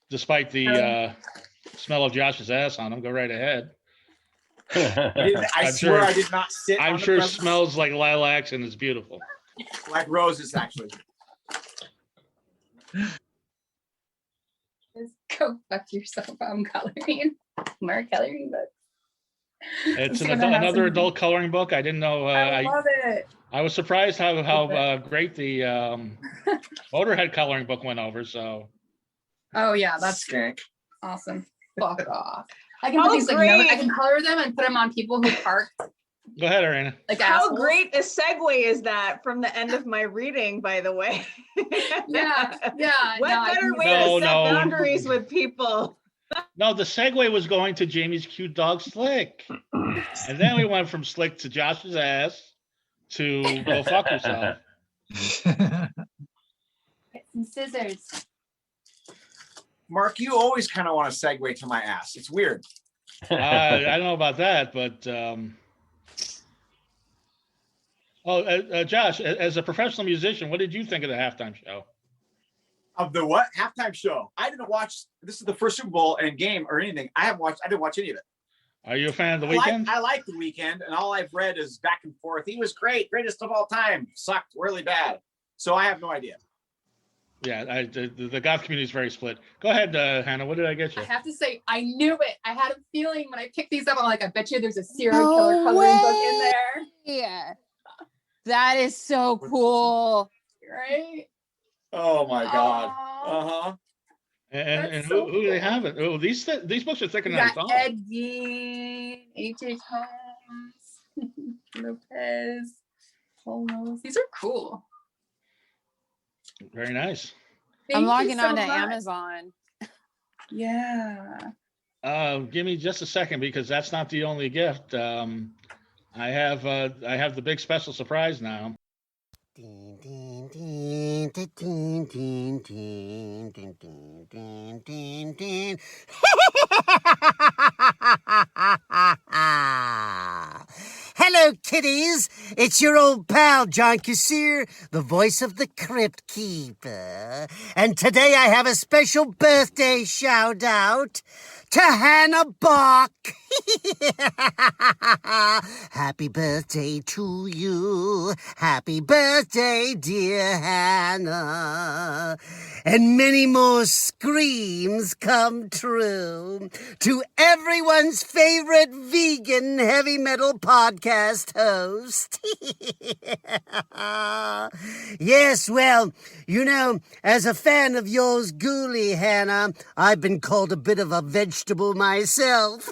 despite the smell of Josh's ass on him, go right ahead. I swear I did not sit. I'm on the sure it presents. smells like lilacs and it's beautiful. Like roses, actually. Just go fuck yourself. I'm coloring. More coloring books. It's I'm gonna have another some- adult coloring book. I didn't know. I love it. I was surprised how great the Motorhead coloring book went over. So Oh yeah, that's good. Awesome. Fuck off. I can How put these like great. I can color them and put them on people who park go ahead, Irina. like How assholes. great a segue is that from the end of my reading, by the way? Yeah. What no, I better can- way No, to set no. boundaries with people? No, the segue was going to Jamie's cute dog Slick, and then we went from Slick to Josh's ass to go fuck yourself. Get some scissors. Mark, you always kind of want to segue to my ass. It's weird. I don't know about that, but Josh, as a professional musician, what did you think of the halftime show? Of the what? Halftime show. I didn't watch. This is the first Super Bowl and game or anything. I didn't watch any of it. Are you a fan of the Weeknd? I like the Weeknd, and all I've read is back and forth. He was great, greatest of all time. Sucked really bad. So I have no idea. Yeah, the goth community is very split. Go ahead, Hannah. What did I get you? I have to say, I knew it. I had a feeling when I picked these up. I'm like, I bet you there's a serial killer coloring book in there. Yeah. That is so cool. Right? Oh my God. Aw. Uh-huh. And That's who so do they cool. have? It? Oh, these books are thicker We than I got thought. Ed Gein, H.H. Holmes, Lopez, Holmes. These are cool. Very nice. Thank I'm you logging so on to much. Amazon. Yeah. Give me just a second because that's not the only gift. I have the big special surprise now. Hello, kiddies. It's your old pal, John Kassir, the voice of the Crypt Keeper. And today I have a special birthday shout out to Hannah Bach. Happy birthday to you. Happy birthday, dear Hannah. And many more screams come true to everyone's favorite vegan heavy metal podcast host. Yes, well, you know, as a fan of yours, Ghoulie, Hannah, I've been called a bit of a vegetable myself.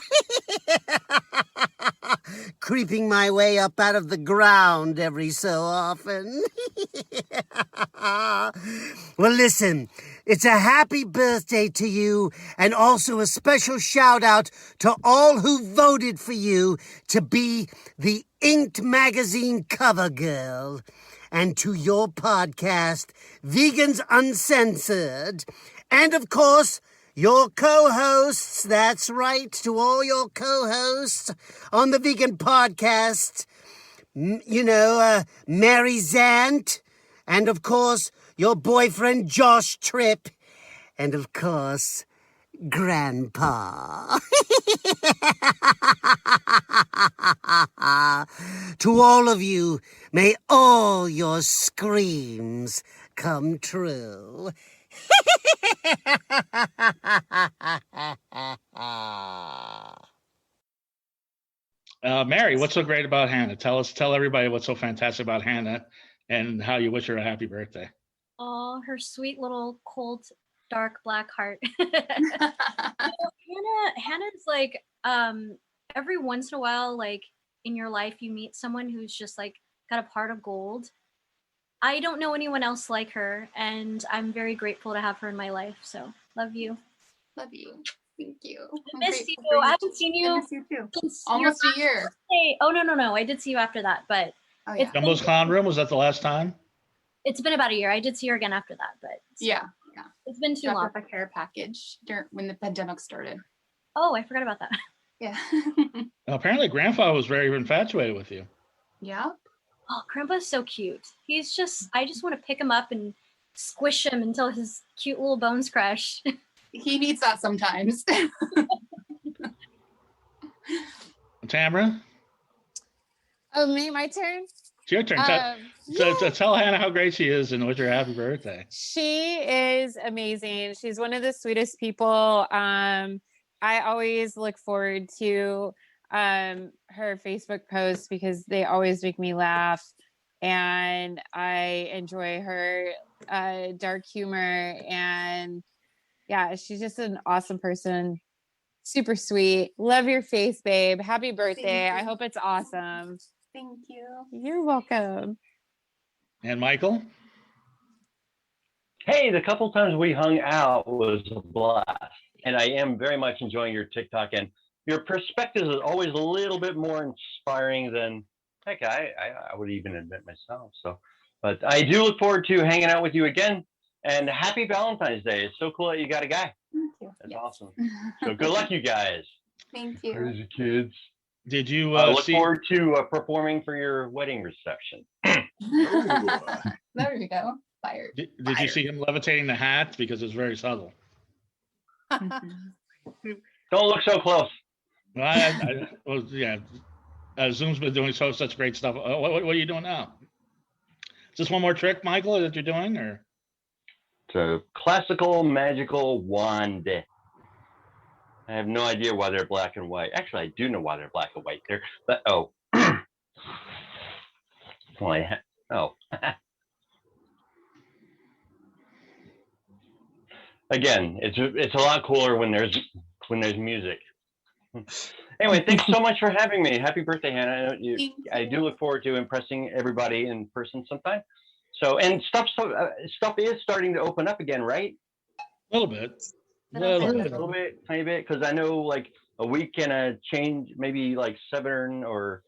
Creeping my way up out of the ground every so often. Well, listen, it's a happy birthday to you and also a special shout out to all who voted for you to be the Inked Magazine cover girl. And to your podcast, Vegans Uncensored. And of course, your co-hosts, that's right, to all your co-hosts on the Vegan Podcast, Mary Zaint, and of course, your boyfriend Josh Tripp, and of course, Grandpa. To all of you, may all your screams come true. Mary, what's so great about Hannah? Tell everybody what's so fantastic about Hannah and how you wish her a happy birthday. Oh, her sweet little cold, dark black heart. Hannah's like, every once in a while, like in your life, you meet someone who's just like got a heart of gold. I don't know anyone else like her, and I'm very grateful to have her in my life. So love you. Love you. Thank you. I missed you. I haven't seen you. I miss you too. Since Almost a year. birthday. Oh no. I did see you after that, but Oh yeah. Jumbo's Clown Room, was that the last time? it's been about a year. I did see her again after that, but Yeah. it's been too Dropped long. off a care package when the pandemic started. Oh, I forgot about that. Yeah. Apparently, Grandpa was very infatuated with you. Yeah. Oh, Grandpa's so cute. I just want to pick him up and squish him until his cute little bones crush. He needs that sometimes. Tamara, Oh, me, my turn. it's your turn. Tell Hannah how great she is and wish her a happy birthday. She is amazing. She's one of the sweetest people. I always look forward to her Facebook posts because they always make me laugh, and I enjoy her dark humor. And yeah, she's just an awesome person. Super sweet. Love your face, babe. Happy birthday. I hope it's awesome. Thank you. You're welcome. And Michael? Hey, the couple times we hung out was a blast. And I am very much enjoying your TikTok, and your perspective is always a little bit more inspiring than, heck, I would even admit myself. So, but I do look forward to hanging out with you again, and happy Valentine's Day. It's so cool that you got a guy. Thank you. That's awesome. So good luck, you guys. Thank you. Crazy kids. Did you look forward to performing for your wedding reception. There we go. Fired. Did you see him levitating the hat? Because it's very subtle. Don't look so close. Well, yeah. Zoom's been doing such great stuff. What are you doing now? Is this one more trick, Michael, that you're doing, or? It's a classical magical wand. I have no idea why they're black and white. Actually, I do know why they're black and white. Again, it's a lot cooler when there's music. Anyway, thanks so much for having me. Happy birthday, Hannah. I do look forward to impressing everybody in person sometime. So, and stuff is starting to open up again, right? A little bit. A little bit, tiny bit, because I know like a week and a change, maybe like 7 or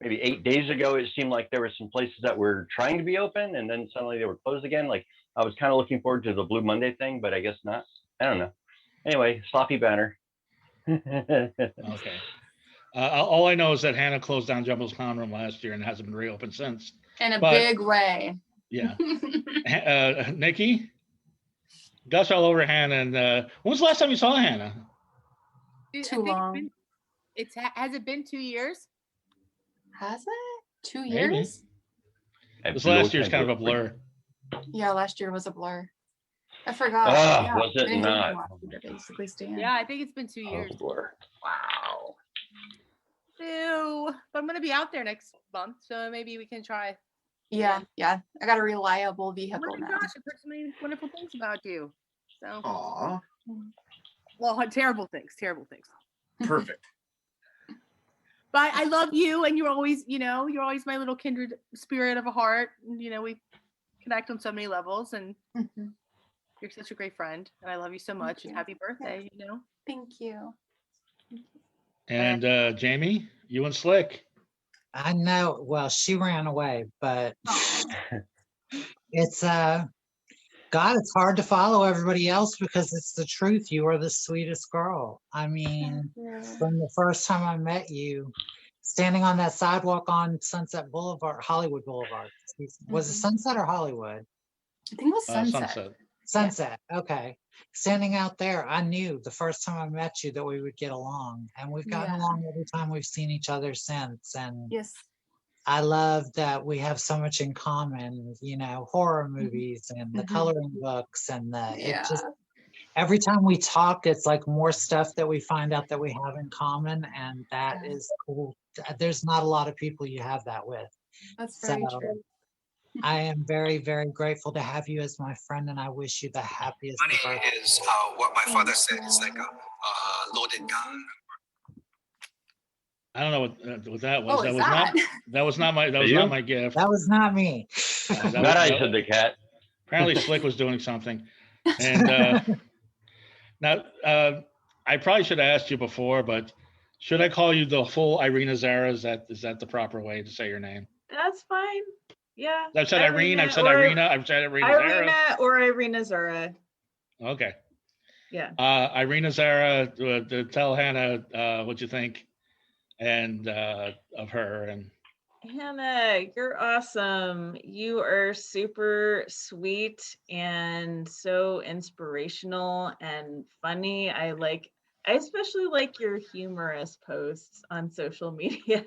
maybe 8 days ago, it seemed like there were some places that were trying to be open, and then suddenly they were closed again. Like I was kind of looking forward to the Blue Monday thing, but I guess not. I don't know. Anyway, sloppy banner. Okay. All I know is that Hannah closed down Jumbo's Clown Room last year and hasn't been reopened since. In a big way. Yeah. Nikki? Gush all over Hannah. And when was the last time you saw Hannah? Too long. Has it been 2 years? Has it? 2 Maybe. years? This last year's kind of a blur. Yeah, last year was a blur. I forgot. Was it not? Basically, Stan. Yeah, I think it's been 2 years. Blur. Wow. Ew. But I'm gonna be out there next month, so maybe we can try. Yeah. I got a reliable vehicle Oh my now. gosh, I've heard so many wonderful things about you. So, Aw, well, terrible things. perfect. But I love you, and you're always my little kindred spirit of a heart. And, we connect on so many levels, and you're such a great friend, and I love you so much. And happy birthday, Thank you. And Jamie, you and Slick. I know. Well, she ran away, but it's God, it's hard to follow everybody else because it's the truth. You are the sweetest girl. I mean, from the first time I met you, standing on that sidewalk on Sunset Boulevard, Hollywood Boulevard. Was it Sunset or Hollywood? I think it was Sunset. Sunset. Okay. Standing out there, I knew the first time I met you that we would get along, and we've gotten along every time we've seen each other since. And yes, I love that we have so much in common, you know, horror movies and the coloring books and it just, every time we talk, it's like more stuff that we find out that we have in common. And that is cool. There's not a lot of people you have that with. That's very true. I am very, very grateful to have you as my friend, and I wish you the happiest. Money is what my father said. It's like a loaded gun. I don't know what that was. That was not my gift. That was not me. That I said the cat. Apparently Slick was doing something. And now I probably should have asked you before, but should I call you the full IrinaXara? Is that the proper way to say your name? That's fine. Yeah. I've said Irene. I've said Irina. I've said IrinaXara. Irina or IrinaXara. Okay. Yeah. IrinaXara, to tell Hannah what you think and of her. And Hannah, you're awesome. You are super sweet and so inspirational and funny. I especially like your humorous posts on social media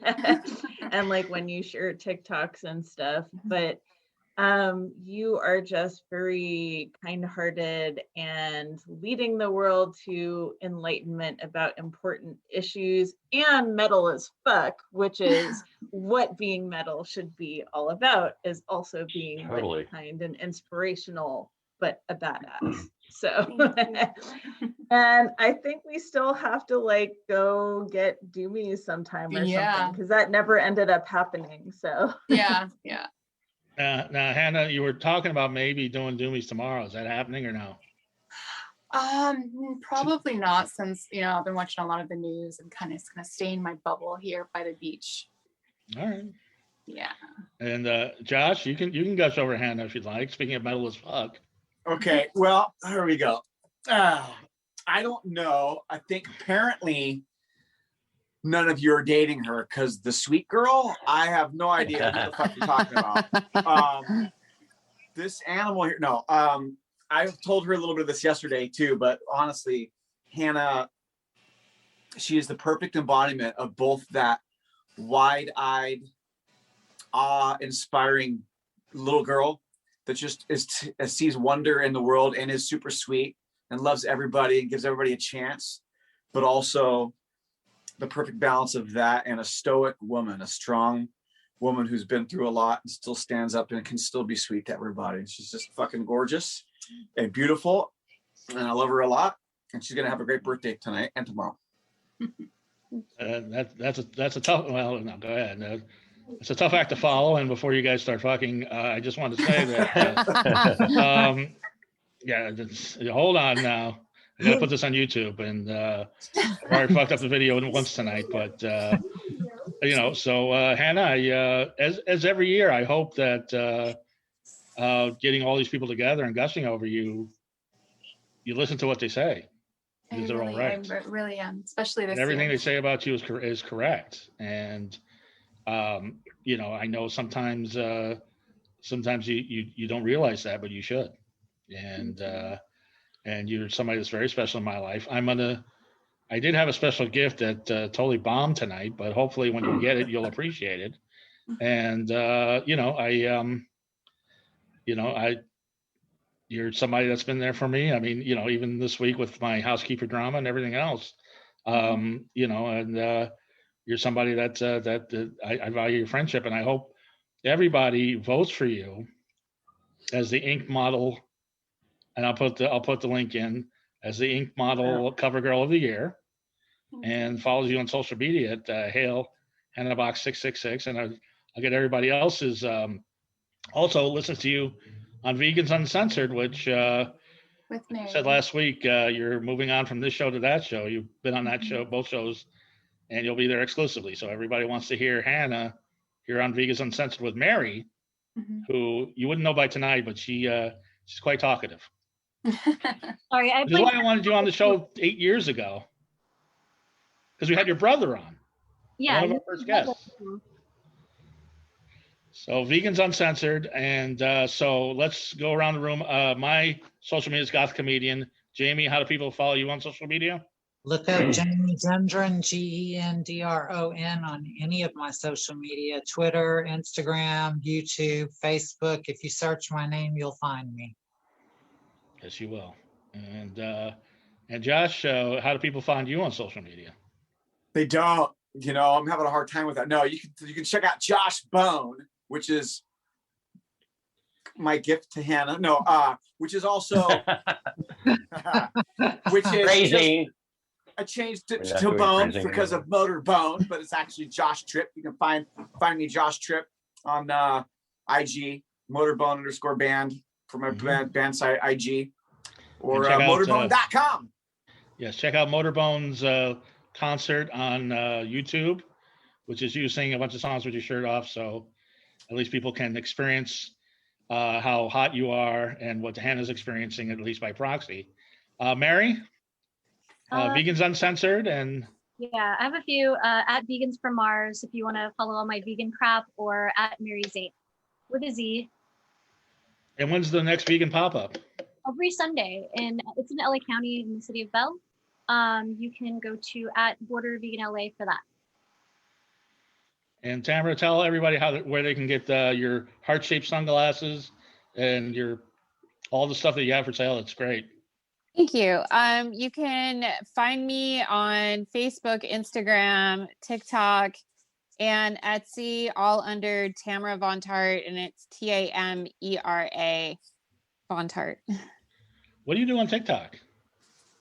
and like when you share TikToks and stuff. But you are just very kind-hearted and leading the world to enlightenment about important issues and metal as fuck, which is what being metal should be all about, is also being like, kind and inspirational, but a badass. So, and I think we still have to like go get Doomies sometime or something, because that never ended up happening. So yeah. Now, Hannah, you were talking about maybe doing Doomies tomorrow. Is that happening or no? Probably not, since I've been watching a lot of the news and kind of stay in my bubble here by the beach. All right. Yeah. And Josh, you can gush over Hannah if you'd like. Speaking of metal as fuck. Okay, well, here we go. I don't know. I think apparently none of you are dating her, because the sweet girl, I have no idea what the fuck you're talking about. This animal here, no. I told her a little bit of this yesterday too, but honestly, Hannah, she is the perfect embodiment of both that wide-eyed, awe-inspiring little girl that just sees wonder in the world and is super sweet and loves everybody and gives everybody a chance, but also the perfect balance of that and a stoic woman, a strong woman who's been through a lot and still stands up and can still be sweet to everybody. She's just fucking gorgeous and beautiful, and I love her a lot. And she's gonna have a great birthday tonight and tomorrow. That's a tough. Well, no, go ahead. It's a tough act to follow. And before you guys start fucking, I just wanted to say that. Hold on now. I gotta put this on YouTube, and I already fucked up the video once tonight. But so Hannah, as every year, I hope that getting all these people together and gushing over you, you listen to what they say, because they're all right. I really am, especially this. And everything year. they say about you is correct, and I know sometimes you don't realize that, but you should, and you're somebody that's very special in my life. I did have a special gift that totally bombed tonight, but hopefully when you get it, you'll appreciate it. And you're somebody that's been there for me. I mean, even this week with my housekeeper drama and everything else, you're somebody that I value your friendship, and I hope everybody votes for you as the ink model. And I'll put the link in as the ink model cover girl of the year, and follows you on social media at Hail Hannah Box 666. And I'll get everybody else's also listens to you on Vegans Uncensored, which with Mary. Said last week you're moving on from this show to that show. You've been on that show, both shows, and you'll be there exclusively. So everybody wants to hear Hannah here on Vegans Uncensored with Mary, who you wouldn't know by tonight, but she She's quite talkative. Sorry, I Which is why I wanted you on the show 8 years ago. Because we had your brother on. Yeah. One of our first guests. So Vegans Uncensored. And so let's go around the room. My social media is Goth Comedian. Jamie, how do people follow you on social media? Look up Jamie Gendron, Gendron on any of my social media, Twitter, Instagram, YouTube, Facebook. If you search my name, you'll find me. Yes, you will. And Josh, how do people find you on social media? They don't. You know, I'm having a hard time with that. No, you can check out Josh Bone, which is my gift to Hannah. No, which is also which is Crazy. I changed it to Bone because of Motorbone, but it's actually Josh Tripp. You can find me Josh Tripp on IG, Motorbone_band for my band site IG, or motorbone.com. Yes, check out Motorbone's concert on YouTube, which is you singing a bunch of songs with your shirt off, so at least people can experience how hot you are and what Hannah's experiencing, at least by proxy. Mary? Vegans Uncensored, and yeah, I have a few at Vegans from Mars if you want to follow all my vegan crap, or at Mary Zaint with a Z. And when's the next vegan pop-up? Every Sunday, and it's in LA County in the city of Bell. You can go to at Border Vegan LA for that. And Tamera, tell everybody where they can get your heart-shaped sunglasses and all the stuff that you have for sale. It's great. Thank you. You can find me on Facebook, Instagram, TikTok, and Etsy, all under Tamera Von Tart, and it's Tamera Von Tart. What do you do on TikTok?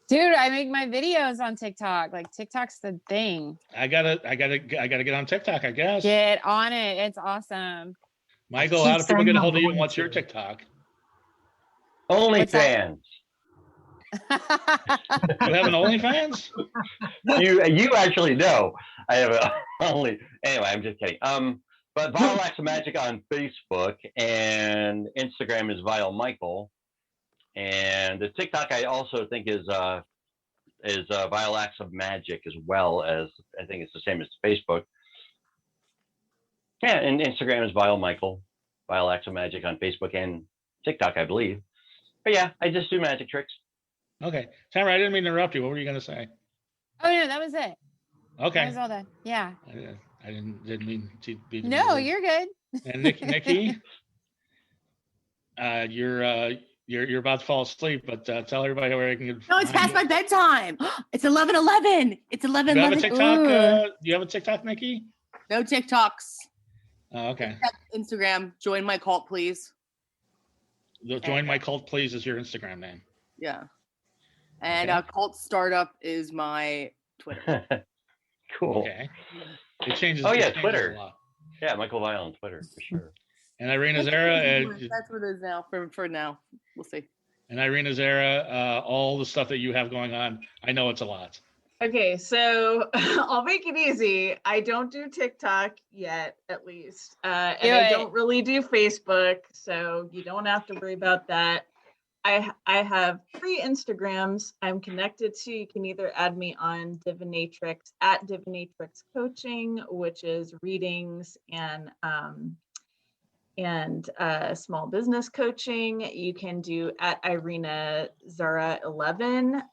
Dude, I make my videos on TikTok. Like, TikTok's the thing. I gotta get on TikTok, I guess. Get on it. It's awesome. Michael, how do people get a hold of you, and what's your TikTok? OnlyFans. You have an OnlyFans? You actually know. I have anyway, I'm just kidding. But Vile Acts of Magic on Facebook, and Instagram is Vile Michael. And the TikTok I also think is Vile Acts of Magic, as well as, I think it's the same as Facebook. Yeah, and Instagram is Vile Michael, Vile Acts of Magic on Facebook and TikTok, I believe. But yeah, I just do magic tricks. Okay. Tamera, I didn't mean to interrupt you. What were you going to say? Oh, no, that was it. Okay. That was all that. Yeah. I didn't mean to be. No, you're good. And Nikki, you're about to fall asleep, but tell everybody where I can get. No, it's past my bedtime. It's 11:11. It's 11:11. Do you have a TikTok? Do you have a TikTok, Nikki? No TikToks. Oh, okay. Instagram. Join my cult, please. Join my cult, please, is your Instagram name. Yeah. And Okay. Cult Startup is my Twitter. Cool. Okay. It changes. Oh yeah, it changes Twitter. a lot. Yeah, Michael Vile on Twitter for sure. And IrinaXara, That's what it is now. For now, we'll see. and IrinaXara, all the stuff that you have going on. I know it's a lot. Okay, so I'll make it easy. I don't do TikTok yet, at least. And I don't really do Facebook, so you don't have to worry about that. I have 3 Instagrams I'm connected to. You can either add me on Divinatrix at Divinatrix Coaching, which is readings and small business coaching. You can do at IrinaXara 11,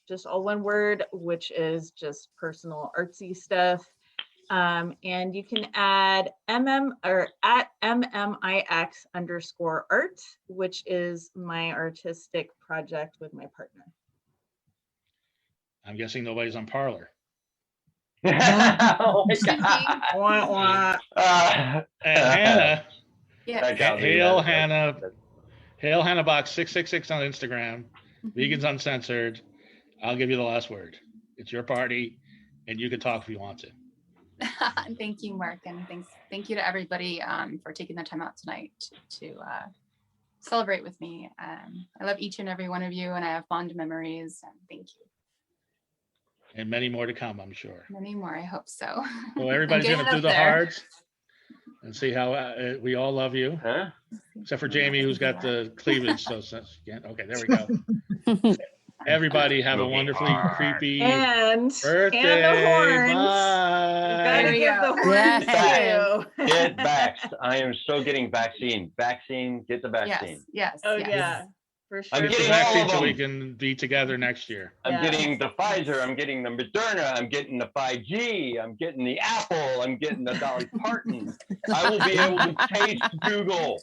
just all one word, which is just personal artsy stuff. And you can add at MMIX_art, which is my artistic project with my partner. I'm guessing nobody's on Parlor. Oh my God. And Hannah. Yeah. Hail Hannah. Hail Hannah Box 666 on Instagram. Vegans Uncensored. I'll give you the last word. It's your party, and you can talk if you want to. Thank you, Mark, and thank you to everybody for taking the time out tonight to celebrate with me. I love each and every one of you, and I have fond memories, and thank you. And many more to come, I'm sure. Many more, I hope so. So everybody's going to do the hearts. and see how we all love you, Huh? except for Jamie, who's got the cleavage. So okay, there we go. Everybody have a wonderfully creepy birthday. And the horns. Bye. You gotta give the horns too. Get vaxxed. I am so getting vaccine. Get the vaccine. Yes. Oh yes. yeah, for sure. I'm Get the getting all vaccine of so we them. can be together next year. I'm getting the Pfizer. I'm getting the Moderna. I'm getting the 5G. I'm getting the Apple. I'm getting the Dolly Parton. I will be able to taste Google.